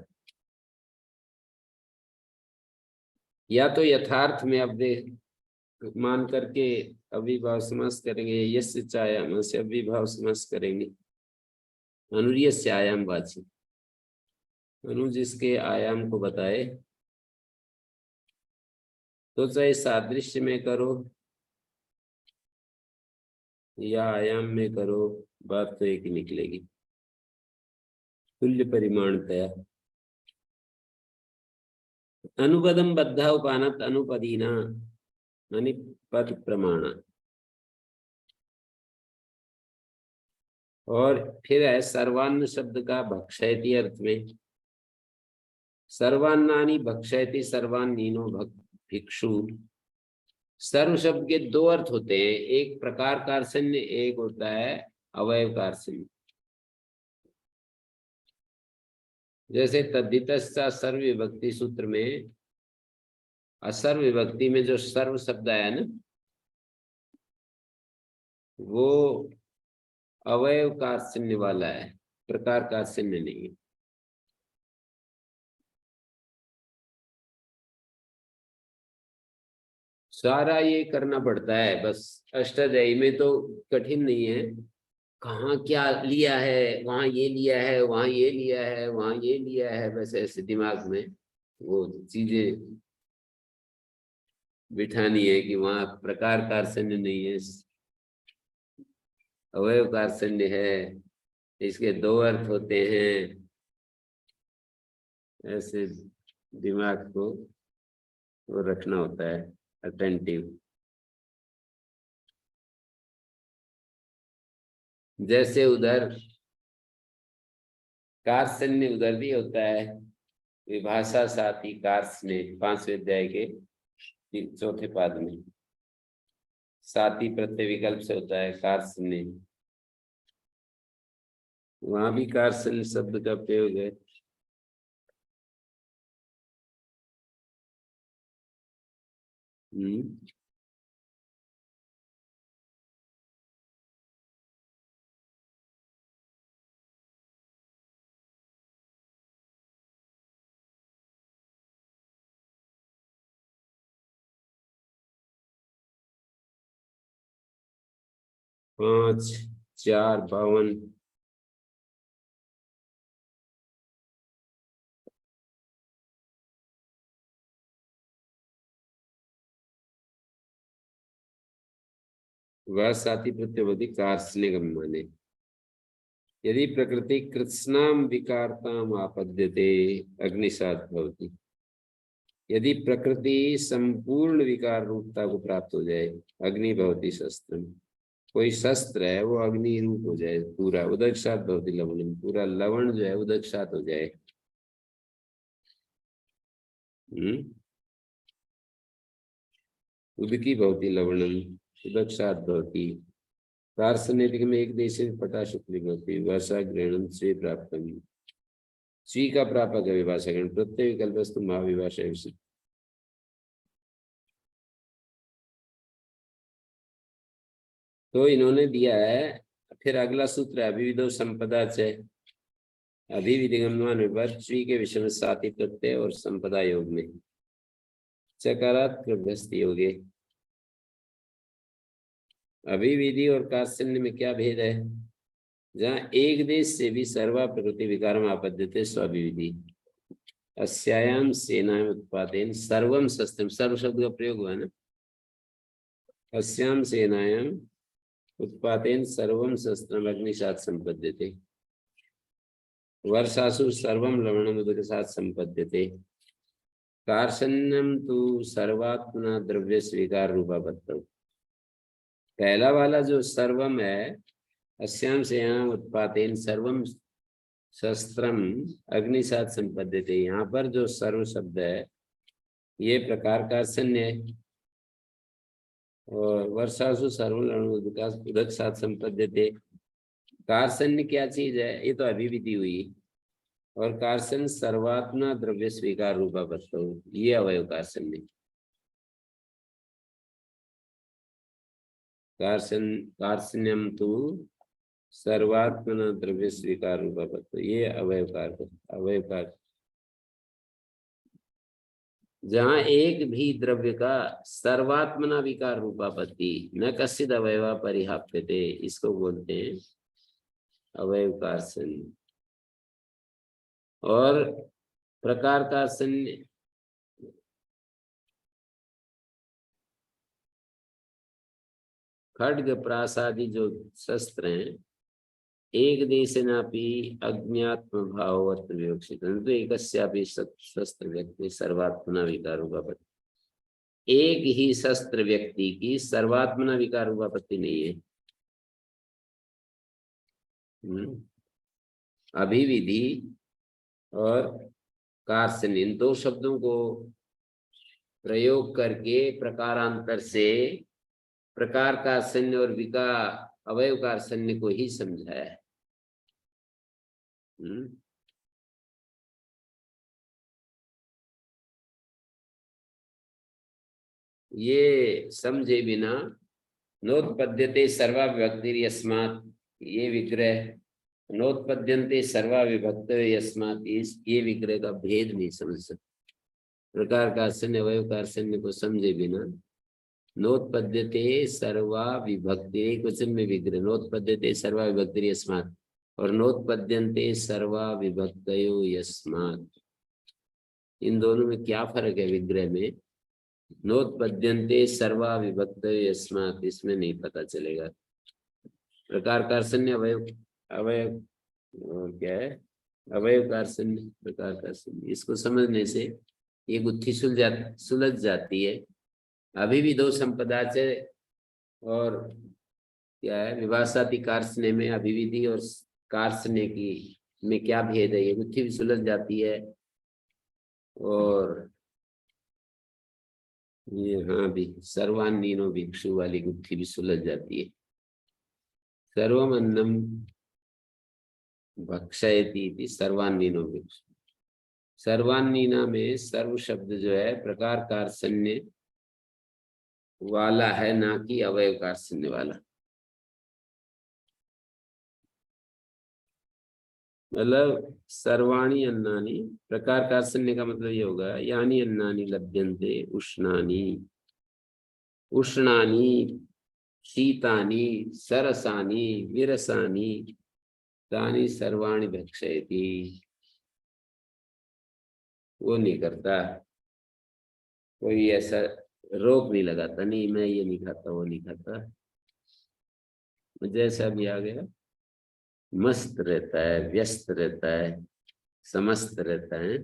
या तो यथार्थ में अव्यय मान करके अविभाव समास करेंगे, यस्य चायाम से अविभाव समास करेंगे। अनुयस्य आयाम वाची, अनु जिसके आयाम को बताए, तो चाहे सादृश्य में करो या आयाम में करो, बात तो एक ही निकलेगी, तुल्य परिमाणतया। अनुपदम बद्धा उपानत अनुपदीना यानी पद प्रमाण। और फिर है सर्वान्न शब्द का भक्षयति अर्थ में, सर्वान्नानि भक्षयति सर्वान्नीनो भिक्षु। सर्व शब्द के दो अर्थ होते हैं, एक प्रकार कार्सन्य, एक होता है अवयव कार्सन्य। जैसे तद्धितस्सा सर्व विभक्ति सूत्र में असर्व विभक्ति में जो सर्व शब्द आया ना वो अवयव कार्सन्य वाला है, प्रकार कार्सन्य नहीं है। सारा ये करना पड़ता है, बस अष्टाध्यायी में तो कठिन नहीं है, कहाँ क्या लिया है, वहां ये लिया है, वहां ये लिया है, वहां ये लिया है, बस ऐसे दिमाग में वो चीजें बिठानी है कि वहां प्रकार कार्सन्य नहीं है, अवयव कार्सन्य है, इसके दो अर्थ होते हैं, ऐसे दिमाग को वो रखना होता है अटेंटिव। जैसे उधर कार्सन्य उधर भी होता है, विभाषा साथी कार्सन्य 5वें अध्याय के 4थे पाद में साथी प्रत्यय विकल्प से होता है कार्सन्य। वहां भी कार्सन्य शब्द का प्रयोग है। हम्म। 5, 4, 52। वह साथी प्रत्यय कार्सन्य का माने। यदि प्रकृति कृत्स्नाम विकारताम आपद्यते अग्निसात भवति। यदि प्रकृति संपूर्ण विकार रूपता को प्राप्त हो जाए, अग्नि भवति शस्त्र, कोई शस्त्र है वो अग्नि रूप हो जाए पूरा, उदकशात भवति लवणम, पूरा लवण जो है उदकशात हो जाए। उदकी भवति लवणम उदकशात भवति। कार्सनेतिक में एक देशे पटा शुक्ल भवति वर्षा ग्रहणम स्वे प्राप्तम। स्वी का प्रापक है विभाषा ग्रहण, प्रत्यय विकल्पस्तु महाविभाषा विशिष्ट। तो इन्होंने दिया है, फिर अगला सूत्र है अभिविदो संपदा च। अभिविधिगमान विभाग श्री के विषय में साथी प्रत्यय और संपदा योग में चकारात्मक योगे। अभिविधि और कार्सन्य में क्या भेद है? जहाँ एक देश से भी सर्वा प्रकृति विकारम आपद्यते स्वाभिविधि। अस्यायाम सेनायाम उत्पादेन सर्वम शस्त्रम, सर्व शब्द का प्रयोग हुआ ना। अस्याम सेनायाम उत्पादेन सर्वम शस्त्रम अग्निसात संपद्यते। वर्षासु सर्वम लवणम उदकसात संपद्यते। कार्सन्यम तो सर्वात्मना द्रव्य स्वीकार रूपापत्तम। पहला वाला जो सर्वम है, अस्याम सेनायाम उत्पादेन सर्वम शस्त्रम अग्निसात संपद्यते, यहाँ पर जो सर्व शब्द है ये प्रकार कार्सन्य है। और वर्षासु सर्वम उदकसात संपद्यते, कार्सन्य क्या चीज है? ये तो अभिविधि हुई। और कार्सन सर्वात्मा द्रव्य स्वीकार रूपापत्तो, ये अवयव कार्सन्य। कार्सन्यम तो सर्वात्मना द्रव्य स्वीकार रूपापत्तो, ये अवयवकार। जहाँ एक भी द्रव्य का सर्वात्मना विकार रूपापत्ति न कश्चित अवयवा परिहाप्यते, इसको बोलते हैं अवयव कार्सन्य। और प्रकार कार्सन्य खड्ग प्रासादी जो शस्त्र हैं, एक देशनापि अज्ञात्म भाववत् विवक्षित, तो एकस्यापि शस्त्र व्यक्ति सर्वात्मना विकार रूपापत्ति। एक ही शस्त्र व्यक्ति की सर्वात्मना विकार रूपापत्ति नहीं है। अभिविधि और कार्सन्य, इन दो शब्दों को प्रयोग करके प्रकारांतर से प्रकार कार्सन्य और विकार अवयव कार्सन्य को ही समझाया है। ये समझे बिना नोत्पद्यते सर्वा विभक्ति यस्मात्, ये विग्रह नोत्पद्यन्ते सर्वा विभक्त यस्मात्, ये विग्रह का भेद नहीं समझ सकते। प्रकार कार्सन्य अवयव कार्सन्य को समझे बिना नोत्पद्यते सर्वा विभक्ति, क्वेश्चन में विग्रह नोत्पद्यते सर्वा विभक्ति यस्मात् और नोत्पद्यन्ते सर्वा विभक्तयो यस्मात्, इन दोनों में क्या फर्क है? विग्रह में नोत्पद्यन्ते सर्वा विभक्तयो यस्मात्, इसमें नहीं पता चलेगा। प्रकार कार्सन्य अवयव क्या है? अवयव कार्सन्य, प्रकार कार्सन्य, इसको समझने से ये गुत्थी सुलझ जाती है। अभी भी दो संपदाचे और क्या है, विभाषाति कार्सने में अभिविधि और कार्सने की में क्या भेद है, ये गुत्थी भी सुलझ जाती है। और ये हाँ भी सर्वान्नीनो भिक्षु वाली गुत्थी भी सुलझ जाती है। सर्वम अन्नम भक्षयति इति सर्वान्नीनो भिक्षु। सर्वान्नीना में सर्व शब्द जो है प्रकार कार्सन्य वाला है, ना कि अवयव कार्सन्य वाला। मतलब सर्वाणी अन्नानि, प्रकार कार्सन्य का मतलब ये होगा यानी अन्नानि लभ्यन्ते उष्णानि, उष्णानि शीतानि सरसानि विरसानि तानि सर्वाणि भक्षयति। वो नहीं करता, कोई ऐसा रोक नहीं लगाता, नहीं मैं ये नहीं खाता वो नहीं खाता, जैसा भी आ गया मस्त रहता है, व्यस्त रहता है, समस्त रहता है।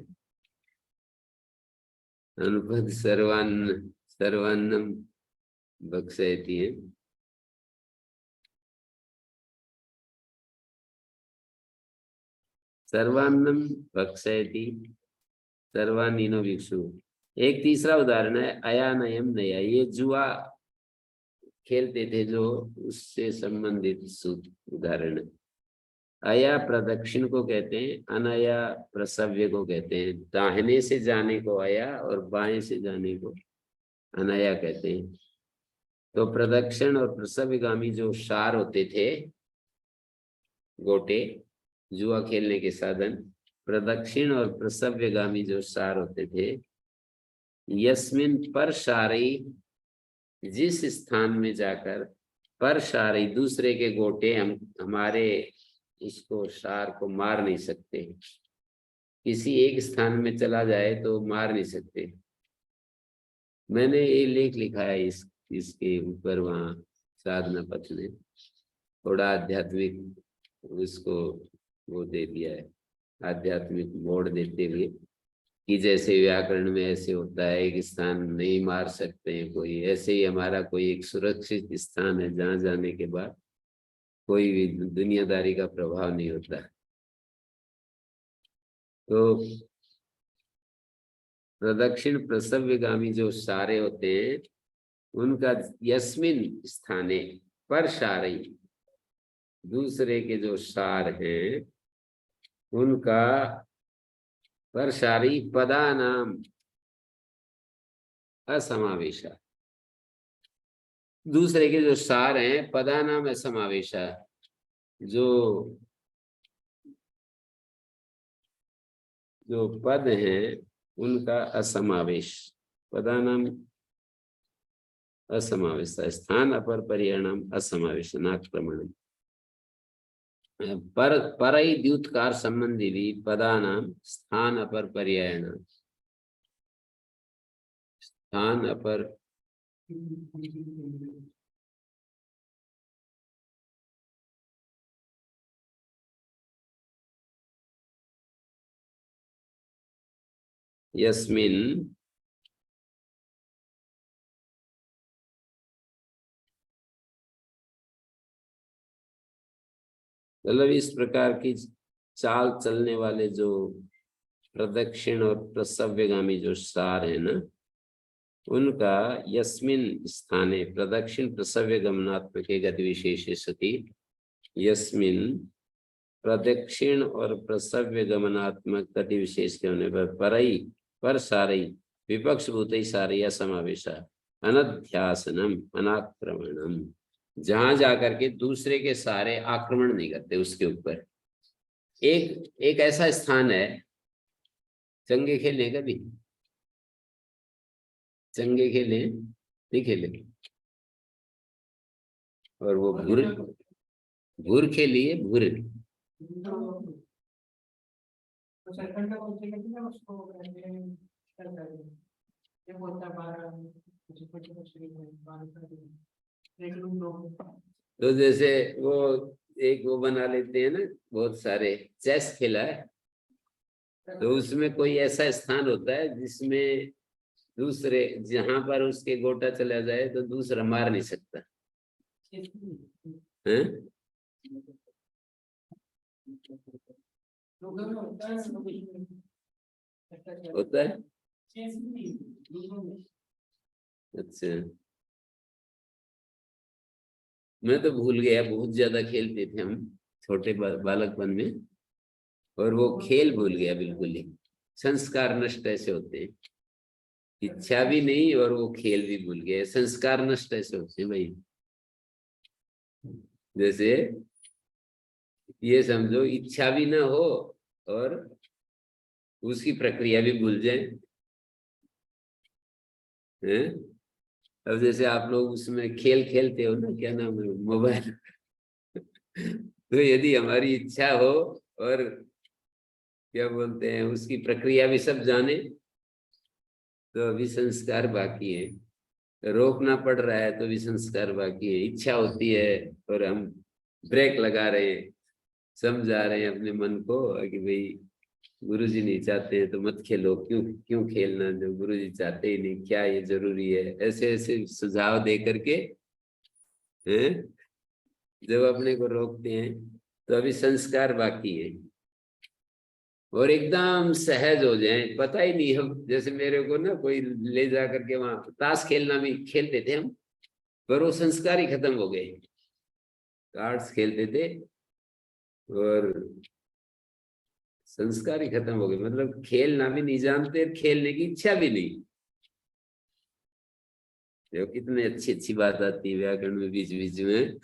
अनुपद सर्वान्न सर्वान्नम भक्षयति है। सर्वान्नम भक्षयति सर्वान्नीनो भिक्षु। एक तीसरा उदाहरण है अयानयम नया, ये जुआ खेलते थे जो, उससे संबंधित उदाहरण है। अया प्रदक्षिण को कहते हैं, अनया प्रसव्य को कहते हैं। दाहिने से जाने को अया और बाएं से जाने को अनया कहते हैं। तो प्रदक्षिण और प्रसव्यगामी जो सार होते थे, गोटे जुआ खेलने के साधन, प्रदक्षिण और प्रसव्यगामी जो सार होते थे, यस्मिन पर सारी, जिस स्थान में जाकर पर सारी दूसरे के गोटे हम हमारे इसको सार को मार नहीं सकते, किसी एक स्थान में चला जाए तो मार नहीं सकते। मैंने ये लेख लिखा है इसके ऊपर, वहाँ साधना पथ में थोड़ा आध्यात्मिक उसको वो दे दिया है, आध्यात्मिक मोड़ देते हुए कि जैसे व्याकरण में ऐसे होता है एक स्थान नहीं मार सकते हैं कोई, ऐसे ही हमारा कोई एक सुरक्षित स्थान है जहाँ जाने के बाद कोई भी दुनियादारी का प्रभाव नहीं होता। तो प्रदक्षिण प्रसव्यगामी जो सारे होते हैं उनका यस्मिन स्थाने पर सारे, दूसरे के जो सार हैं उनका पर सारी पदा नाम असमावेशा, दूसरे के जो सार हैं पदा नाम असमावेशा, जो पद हैं उनका असमावेश, पदा नाम असमावेश, स्थान अपर परिणाम असमावेश नाक्रमण। पर द्युतकार संबंधी भी पदा नाम स्थान अपर पर्यायण, स्थान अपर यस्मिन मतलब इस प्रकार की चाल चलने वाले जो प्रदक्षिण और प्रसव्यगामी जो सार है ना, उनका यस्मिन स्थाने प्रदक्षिण प्रसव्य गमनात्मक गति विशेष सती, यस्मिन प्रदक्षिण और प्रसव्य गमनात्मक गति विशेष के होने पर परई पर सारई विपक्ष भूतई सारया समावेशा अनध्यासनम अनाक्रमणम, जहां जाकर के दूसरे के सारे आक्रमण नहीं करते उसके ऊपर। एक ऐसा स्थान है, चंगे खेलने का भी, चंगे खेले नहीं खेले, और वो भूर खेलिए, भूर तो जैसे वो एक वो बना लेते हैं ना, बहुत सारे चेस खेला है, तो उसमें कोई ऐसा स्थान होता है जिसमें दूसरे, जहां पर उसके गोटा चला जाए तो दूसरा मार नहीं सकता है। होता है। अच्छा, मैं तो भूल गया, बहुत ज्यादा खेलते थे हम छोटे बालकपन में, और वो खेल भूल गया बिल्कुल ही। संस्कार नष्ट ऐसे होते हैं, इच्छा भी नहीं और वो खेल भी भूल गए, संस्कार नष्ट ऐसे होते हैं भाई। जैसे ये समझो, इच्छा भी ना हो और उसकी प्रक्रिया भी भूल जाए हैं। अब जैसे आप लोग उसमें खेल खेलते हो ना, क्या नाम है, मोबाइल तो यदि हमारी इच्छा हो और क्या बोलते हैं उसकी प्रक्रिया भी सब जाने, तो अभी संस्कार बाकी है। रोकना पड़ रहा है तो भी संस्कार बाकी है। इच्छा होती है और हम ब्रेक लगा रहे हैं, समझा रहे हैं अपने मन को कि भाई गुरुजी नहीं चाहते हैं तो मत खेलो, क्यों क्यों खेलना, जो गुरुजी चाहते ही नहीं, क्या ये जरूरी है, ऐसे ऐसे सुझाव दे करके हैं जब अपने को रोकते हैं, तो अभी संस्कार बाकी है। और एकदम सहज हो जाए, पता ही नहीं, हम जैसे मेरे को ना कोई ले जा करके वहां ताश खेलना भी खेलते थे हम, पर वो संस्कार ही खत्म हो गए। कार्ड्स खेलते थे और संस्कार ही खत्म हो गए, मतलब खेलना भी नहीं जानते, खेलने की इच्छा भी नहीं। जो कितने अच्छी अच्छी बात आती है व्याकरण में बीच बीच में।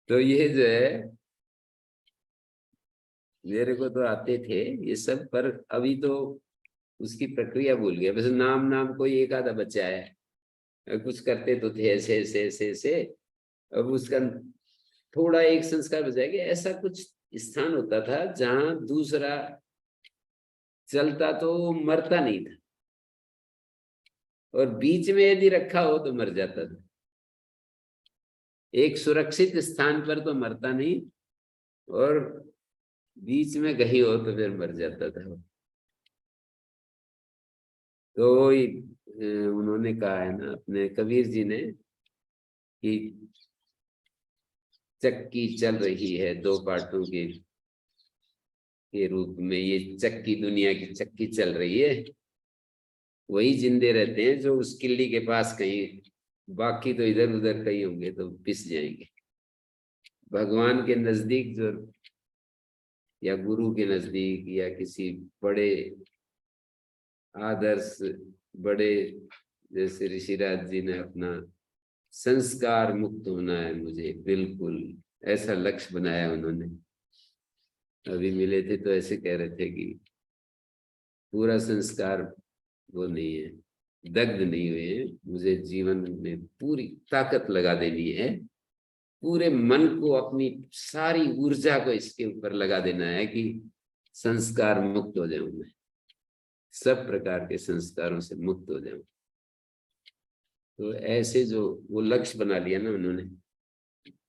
तो ये जो है मेरे को तो आते थे ये सब, पर अभी तो उसकी प्रक्रिया भूल गया। बस नाम नाम कोई एक आधा बच्चा है, कुछ करते तो थे ऐसे ऐसे ऐसे ऐसे। अब उसका थोड़ा एक संस्कार बचा गया। ऐसा कुछ स्थान होता था जहां दूसरा चलता तो वो मरता नहीं था, और बीच में यदि रखा हो तो मर जाता था। एक सुरक्षित स्थान पर तो मरता नहीं, और बीच में कहीं हो तो फिर मर जाता था वो। तो उन्होंने कहा है ना अपने कबीर जी ने कि चक्की चल रही है दो पार्टों के रूप में, ये चक्की दुनिया की चक्की चल रही है। वही जिंदे रहते हैं जो उस किल्ली के पास कहीं, बाकी तो इधर उधर कहीं होंगे तो पिस जाएंगे। भगवान के नजदीक जो, या गुरु के नजदीक, या किसी बड़े आदर्श, बड़े, जैसे ऋषिराज जी ने अपना संस्कार मुक्त होना है मुझे, बिल्कुल ऐसा लक्ष्य बनाया उन्होंने। अभी मिले थे तो ऐसे कह रहे थे कि पूरा संस्कार वो नहीं है, दग्ध नहीं हुए हैं, मुझे जीवन में पूरी ताकत लगा देनी है, पूरे मन को, अपनी सारी ऊर्जा को इसके ऊपर लगा देना है कि संस्कार मुक्त हो जाऊं मैं, सब प्रकार के संस्कारों से मुक्त हो जाऊं। तो ऐसे जो वो लक्ष्य बना लिया ना उन्होंने,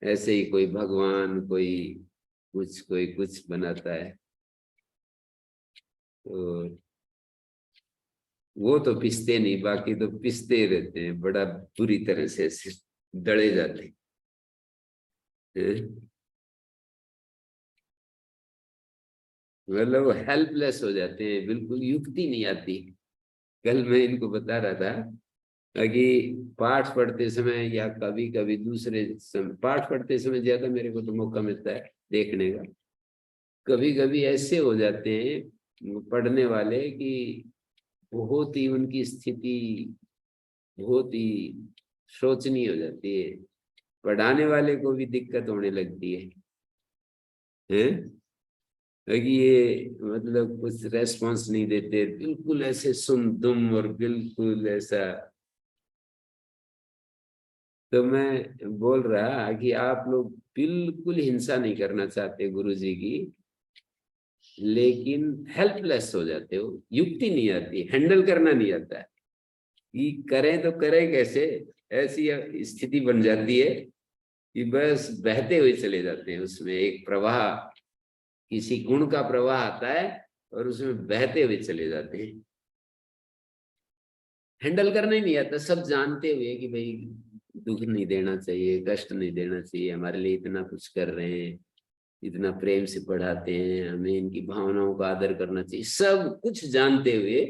ऐसे ही कोई भगवान, कोई कुछ बनाता है, तो वो तो पिसते नहीं, बाकी तो पिसते ही रहते हैं, बड़ा बुरी तरह से ऐसे डले जाते हैं। मतलब हेल्पलेस हो जाते हैं, बिल्कुल युक्ति नहीं आती। कल मैं इनको बता रहा था कि पाठ पढ़ते समय या कभी कभी दूसरे पाठ पढ़ते समय ज्यादा मेरे को तो मौका मिलता है देखने का, कभी कभी ऐसे हो जाते हैं पढ़ने वाले कि बहुत ही उनकी स्थिति बहुत ही शोचनीय हो जाती है, पढ़ाने वाले को भी दिक्कत होने लगती है? कि ये मतलब कुछ रेस्पॉन्स नहीं देते, बिल्कुल ऐसे सुम दुम और बिल्कुल ऐसा। तो मैं बोल रहा कि आप लोग बिल्कुल हिंसा नहीं करना चाहते गुरु जी की, लेकिन हेल्पलेस हो जाते हो, युक्ति नहीं आती, हैंडल करना नहीं आता है कि करें तो करें कैसे। ऐसी स्थिति बन जाती है कि बस बहते हुए चले जाते हैं उसमें, एक प्रवाह किसी गुण का प्रवाह आता है और उसमें बहते हुए चले जाते हैं। हैंडल करना ही नहीं आता, सब जानते हुए कि भाई दुख नहीं देना चाहिए, कष्ट नहीं देना चाहिए, हमारे लिए इतना कुछ कर रहे हैं, इतना प्रेम से पढ़ाते हैं, हमें इनकी भावनाओं का आदर करना चाहिए, सब कुछ जानते हुए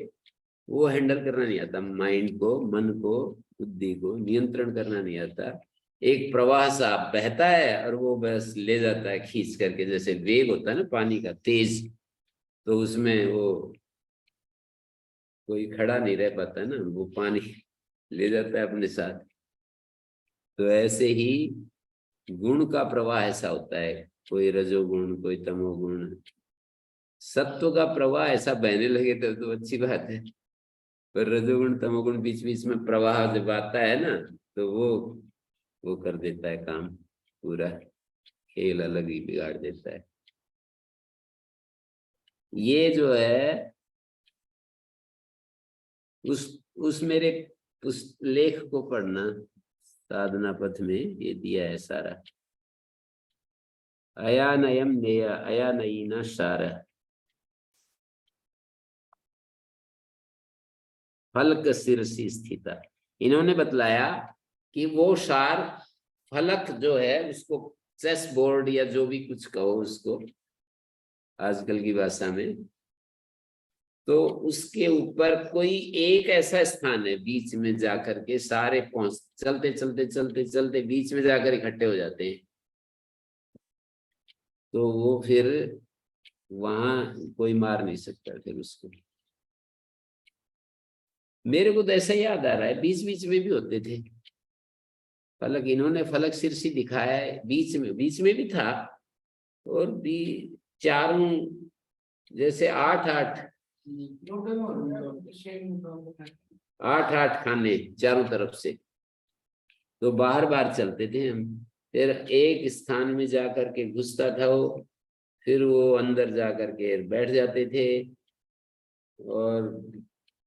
वो हैंडल करना नहीं आता। माइंड को, मन को, बुद्धि को नियंत्रण करना नहीं आता। एक प्रवाह सा बहता है और वो बस ले जाता है खींच करके, जैसे वेग होता है ना पानी का तेज, तो उसमें वो कोई खड़ा नहीं रह पाता ना, वो पानी ले जाता है अपने साथ। तो ऐसे ही गुण का प्रवाह ऐसा होता है, कोई रजोगुण, कोई तमोगुण, सत्व का प्रवाह ऐसा बहने लगे तो अच्छी बात है। पर रजोगुण तमोगुण बीच बीच में प्रवाह जब आता है ना, तो वो कर देता है काम, पूरा खेल अलग ही बिगाड़ देता है। ये जो है उस मेरे उस लेख को पढ़ना, साधना पथ में ये दिया है सारा। अयानयम नेय अयानयीना सार फलक शिरसी स्थिता। इन्होंने बतलाया कि वो सार फलक जो है, उसको चेस बोर्ड या जो भी कुछ कहो उसको आजकल की भाषा में, तो उसके ऊपर कोई एक ऐसा स्थान है बीच में जाकर के सारे पहुंच, चलते चलते चलते चलते बीच में जाकर इकट्ठे हो जाते हैं, तो वो फिर वहां कोई मार नहीं सकता फिर उसको। मेरे को तो ऐसा याद आ रहा है बीच बीच में भी होते थे फलक, इन्होंने फलक शीर्षी दिखाया है, बीच में भी था, और भी चारों जैसे आठ आठ खाने चारों तरफ से, तो बार बार चलते थे हम। फिर एक स्थान में जाकर के घुसता था वो, फिर वो अंदर जाकर के बैठ जाते थे, और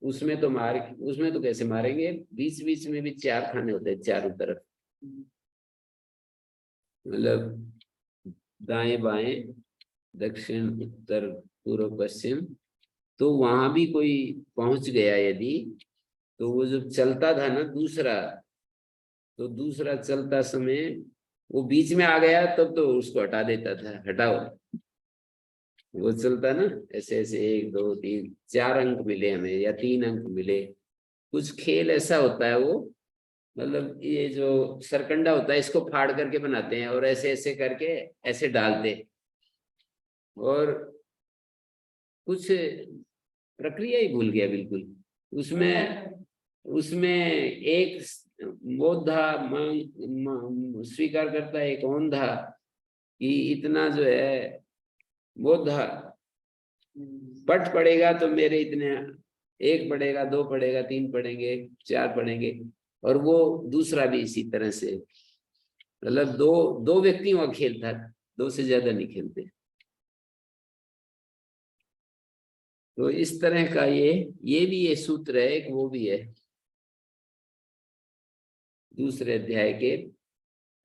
उसमें तो कैसे मारेंगे, बीच बीच में भी चार खाने होते हैं चारों तरफ, मतलब दाएं बाएं दक्षिण उत्तर पूर्व पश्चिम। तो वहां भी कोई पहुंच गया यदि, तो वो जब चलता था ना दूसरा, तो दूसरा चलता समय वो बीच में आ गया तब तो उसको हटा देता था, हटाओ। वो चलता ना ऐसे ऐसे, 1 2 3 4 अंक मिले हमें या 3 अंक मिले, कुछ खेल ऐसा होता है वो, मतलब ये जो सरकंडा होता है इसको फाड़ करके बनाते हैं, और ऐसे ऐसे करके ऐसे डालते, और कुछ प्रक्रिया ही भूल गया बिल्कुल। उसमें उसमें एक मोधा स्वीकार करता है, एक औंधा, कि इतना जो है मोधा पट पड़ेगा तो मेरे इतने, 1 पड़ेगा, 2 पड़ेगा, 3 पड़ेंगे, 4 पड़ेंगे, और वो दूसरा भी इसी तरह से, मतलब दो दो व्यक्तियों का खेल था, 2 से ज्यादा नहीं खेलते। तो इस तरह का ये भी ये सूत्र है, एक वो भी है दूसरे अध्याय के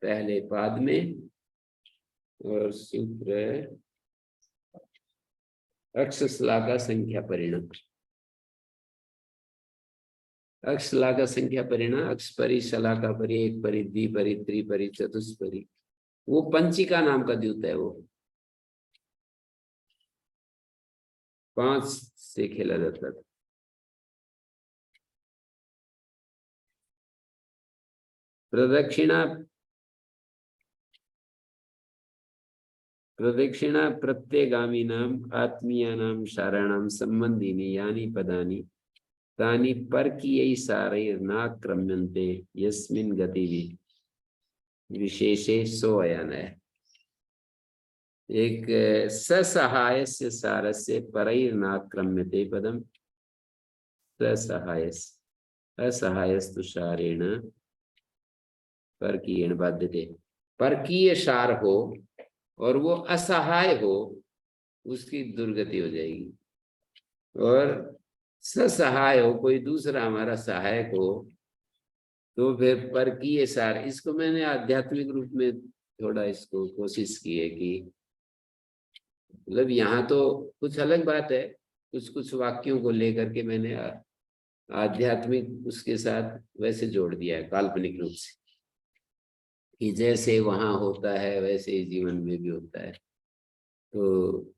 पहले पाद में, और सूत्र है अक्षश्लाघा संख्या परिणाम। अक्षश्लाघा संख्या परिणाम, अक्ष परि शलाका परि, 1 परि, 2 परि, 3 परि, चतुष्परि, वो पंचिका नाम का द्यूत है, वो 5 से खेला जाता था। प्रदक्षिणा प्रत्यगामिनाम आत्मीयानाम साराणाम संबंधिनी यानी पदानि तानि परकीयै सारैर्नाक्रम्यन्ते यस्मिन् गतिवि विशेषे सो अयन है। एक ससहायस्य सारस्य परैर्नाक्रम्यते पदम, ससहायस्य असहायस्तु सारेण परकीयेण बाध्यते। परकीय सार हो और वो असहाय हो, उसकी दुर्गति हो जाएगी, और ससहाय हो, कोई दूसरा हमारा सहायक हो, तो फिर परकीय सार। इसको मैंने आध्यात्मिक रूप में थोड़ा इसको कोशिश की है कि मतलब यहाँ तो कुछ अलग बात है, कुछ कुछ वाक्यों को लेकर के मैंने आध्यात्मिक उसके साथ वैसे जोड़ दिया है काल्पनिक रूप से, कि जैसे वहां होता है वैसे ही जीवन में भी होता है। तो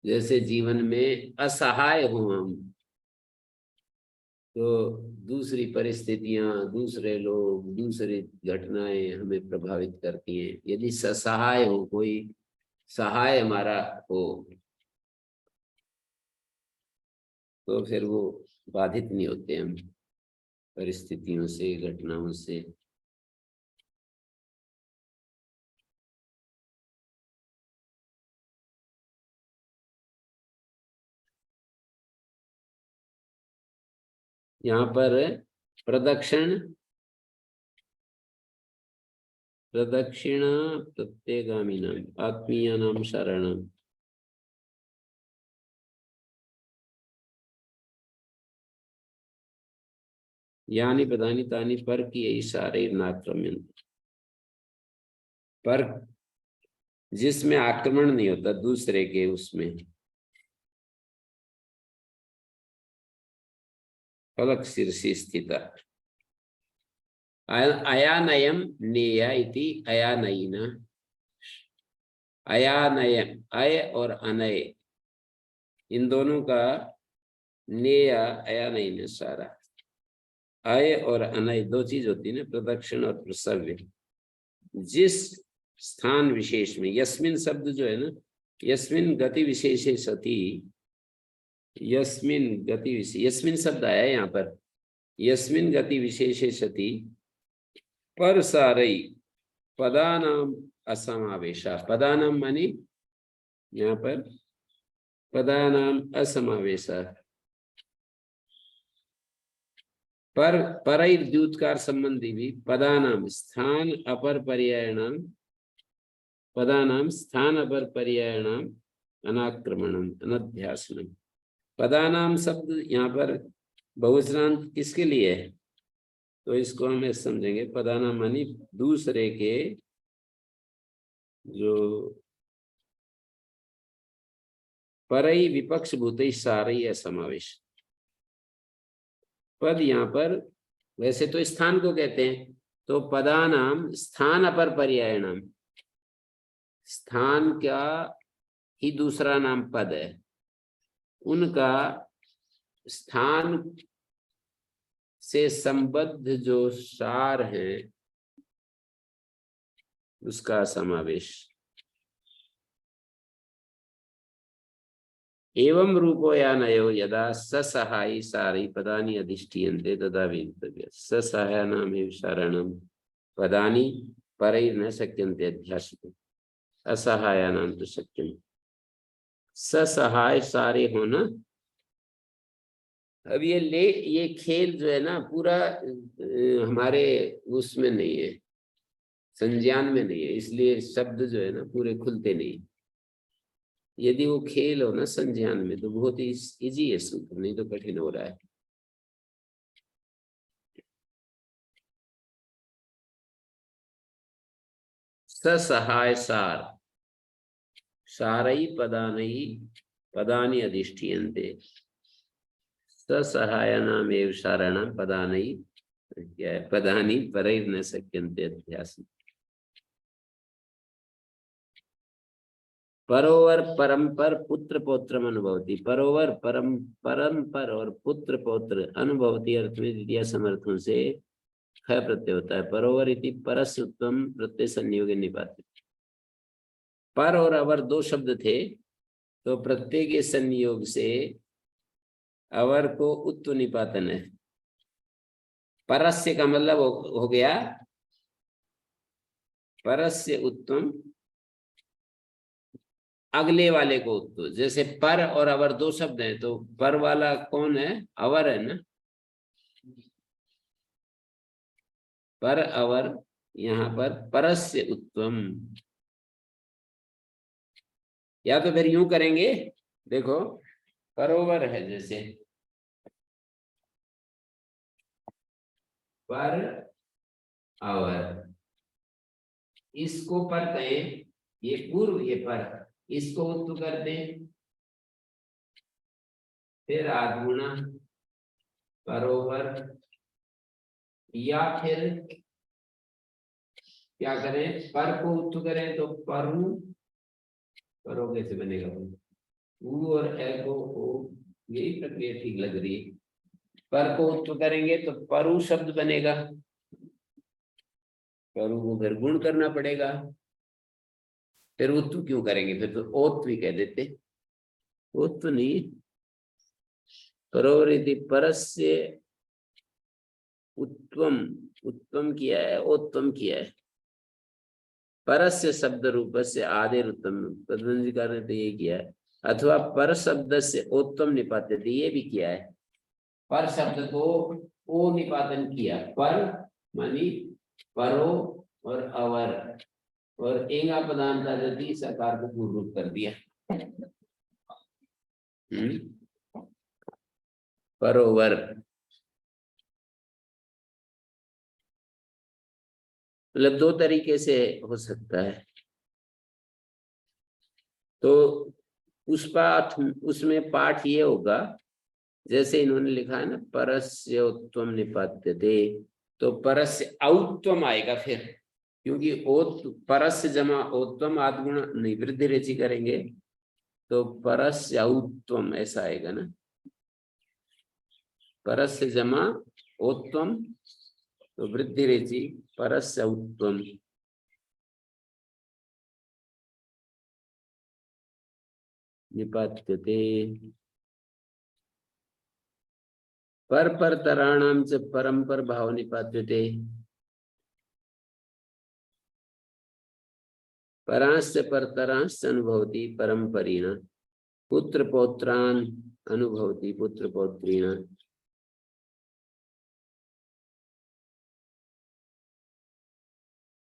जैसे जीवन में असहाय हो हम, तो दूसरी परिस्थितियां, दूसरे लोग, दूसरी घटनाएं हमें प्रभावित करती हैं। यदि ससहाय हो, कोई सहाय हमारा हो, तो फिर वो बाधित नहीं होते हम परिस्थितियों से, घटनाओं से। यहाँ पर प्रदक्षिण प्रदक्षिण प्रत्यगामिनाम आत्मीयानाम शरणम, यानी पदानी तानी पर की इशारे नाक्रम्यन, पर जिसमें आक्रमण नहीं होता दूसरे के, उसमें फलक शीर्षि स्थित अयानयम नेया इति अयानयिन। अयानयम, अय और अनय, इन दोनों का नेया अयानयिन सारा। अय और अनय दो चीज होती है ना, प्रदक्षिण और प्रसव्य। जिस स्थान विशेष में, यस्मिन शब्द जो है ना, यस्मिन गति विशेषे सती, यस्मिन गति विशेष, यस्मिन शब्द आया है यहाँ पर, यस्मिन गति विशेषे सती पर सारई पदानाम असमावेशा। पदानाम मानी यहाँ पर पदानाम असमावेशा, पर परई द्यूतकार संबंधी भी पदानाम स्थान अपर पर्यायणाम, पदानाम स्थान अपर पर्यायणाम अनाक्रमणम अनध्यासनम। पदानाम शब्द यहाँ पर बहुवचनांत किसके लिए है, तो इसको हम ऐसे समझेंगे, पदानाम मानी दूसरे के जो परई विपक्ष भूत सारई असमावेश। पद यहाँ पर वैसे तो स्थान को कहते हैं, तो पदानाम स्थान अपर पर्यायणाम, स्थान का ही दूसरा नाम पद है, उनका स्थान से संबद्ध जो सार है उसका समावेश। एवं रूपो या नयो यदा ससहायी सारी पदानि अधिष्ठीयन्ते तदा वेदितव्य। ससहायानामेव शरणं पदानि परैर् न शक्यन्ते अध्यासितुम्, असहायानां तो शक्यं। ससहाय सारे होना, अब ये खेल जो है ना पूरा हमारे उसमें नहीं है, संज्ञान में नहीं है, इसलिए शब्द जो है ना पूरे खुलते नहीं। यदि वो खेल हो ना संज्ञान में तो बहुत ही इजी है सूत्र, नहीं तो कठिन हो रहा है। ससहाय सार, सारई पदानि पदानि अधिष्ठीयन्ते, ससहायानामेव शरणं पदानि, क्या है, पदानि परैर् न शक्यन्ते अध्यासि। परोवर परम्पर पुत्र पौत्र अनुभवती, परोवर परम परम्पर और पुत्र पौत्र अनुभवती अर्थ में द्वितीय समर्थों से ख प्रत्यय होता है। परोवर इति परस्त्वम प्रत्यय संयोगे निपाते। पर और अवर दो शब्द थे, तो प्रत्यय के संयोग से अवर को उत्व निपातन है। परस्य का मतलब हो गया परस्य उत्तम, अगले वाले को उत्तम। जैसे पर और अवर दो शब्द हैं, तो पर वाला कौन है, अवर है ना, पर अवर, यहाँ पर परस्य उत्तम। या तो फिर यूं करेंगे, देखो परोवर है, जैसे पर अवर, इसको पर कहें, ये पूर्व ये पर, इसको उत्तु कर दें, फिर आद्गुणा परोवर, या फिर क्या करें, पर को उत्तु करें तो परु, परो कैसे बनेगा, ऊ और ए को ओ, यही प्रक्रिया ठीक लग रही है। पर को उत्तु करेंगे तो परु शब्द बनेगा, परु को फिर गुण करना पड़ेगा, फिर उत्तु क्यों करेंगे, फिर तो ओत्व ही कह देते, उत्तु नहीं। परोवर यदि परस्य उत्तम, उत्तम किया है, उत्तम किया है, परस्य शब्द रूप से आदेर उत्तम, पद्मजी ने तो ये किया है, अथवा पर शब्द से उत्तम निपात्य, ये भी किया है, पर शब्द को ओ निपातन किया, पर मानी परो और अवर, और एंगा पदांता यदि सकार को पूर्ण रूप कर दिया। परोवर मतलब दो तरीके से हो सकता है। तो उस पाठ, उसमें पाठ ये होगा जैसे इन्होंने लिखा है ना, परस्य उत्तम निपात्यते, तो परस्य औत्तम आएगा फिर, क्योंकि परस्य जमा उत्तम आद्गुण नहीं, वृद्धि रेचि करेंगे तो परस्य औत्तम ऐसा आएगा ना, परस्य जमा उत्तम तो वृद्धि रेचि परस्य उत्तम। निपात्यते पर तराणाम च परंपर भाव निपात्यते, परांश्च परतरांश्च अनुभवति परंपरीण, पुत्र पौत्रान अनुभवति पुत्र पौत्रीण।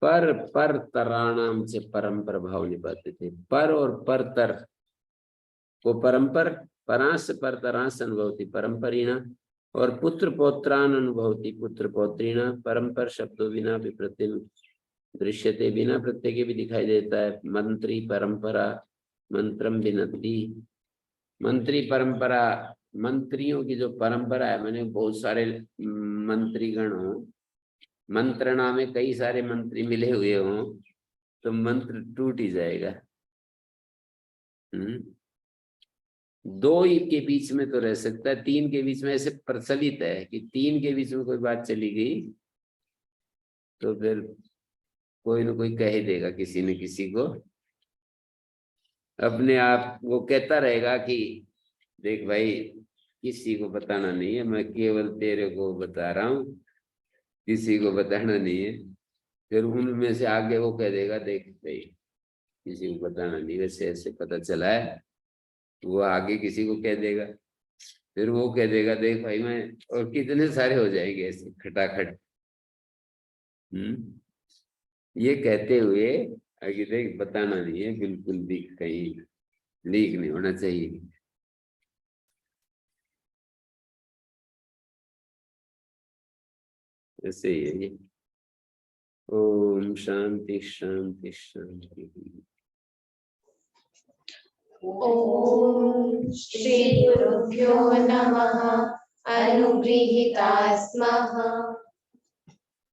पर तराणाम से परंपर भाव निपात्यते, पर और परतर को परंपर, परांश परतरांश अनुभवति परंपरीण, और पुत्र पौत्रान अनुभवति पुत्र पौत्रीण। परंपर शब्दों बिना विप्रतिम दृश्यते, बिना प्रत्यय के भी दिखाई देता है। मंत्री परंपरा, मंत्रम विनती, मंत्री परंपरा, मंत्रियों की जो परंपरा है, मैंने बहुत सारे मंत्रीगण हो, मंत्रणा में कई सारे मंत्री मिले हुए हों तो मंत्र टूट ही जाएगा। दो ही के बीच में तो रह सकता है, तीन के बीच में ऐसे प्रचलित है कि तीन के बीच में कोई बात चली गई तो फिर कोई ना कोई कह ही देगा किसी न किसी को, अपने आप वो कहता रहेगा कि देख भाई किसी को बताना नहीं है, मैं केवल तेरे को बता रहा हूँ, किसी को बताना नहीं है। फिर उनमें से आगे वो कह देगा देख भाई किसी को बताना नहीं, वैसे ऐसे पता चला है, वो आगे किसी को कह देगा, फिर वो कह देगा देख भाई मैं, और कितने सारे हो जाएंगे ऐसे खटाखट। ये कहते हुए आगे देख बताना नहीं है, बिल्कुल भी कहीं लीक नहीं होना चाहिए। ऐसे ही है ये। ओम शांति शांति शांति। ओम श्री गुरुभ्यो नमः। अनुगृहीता स्मः।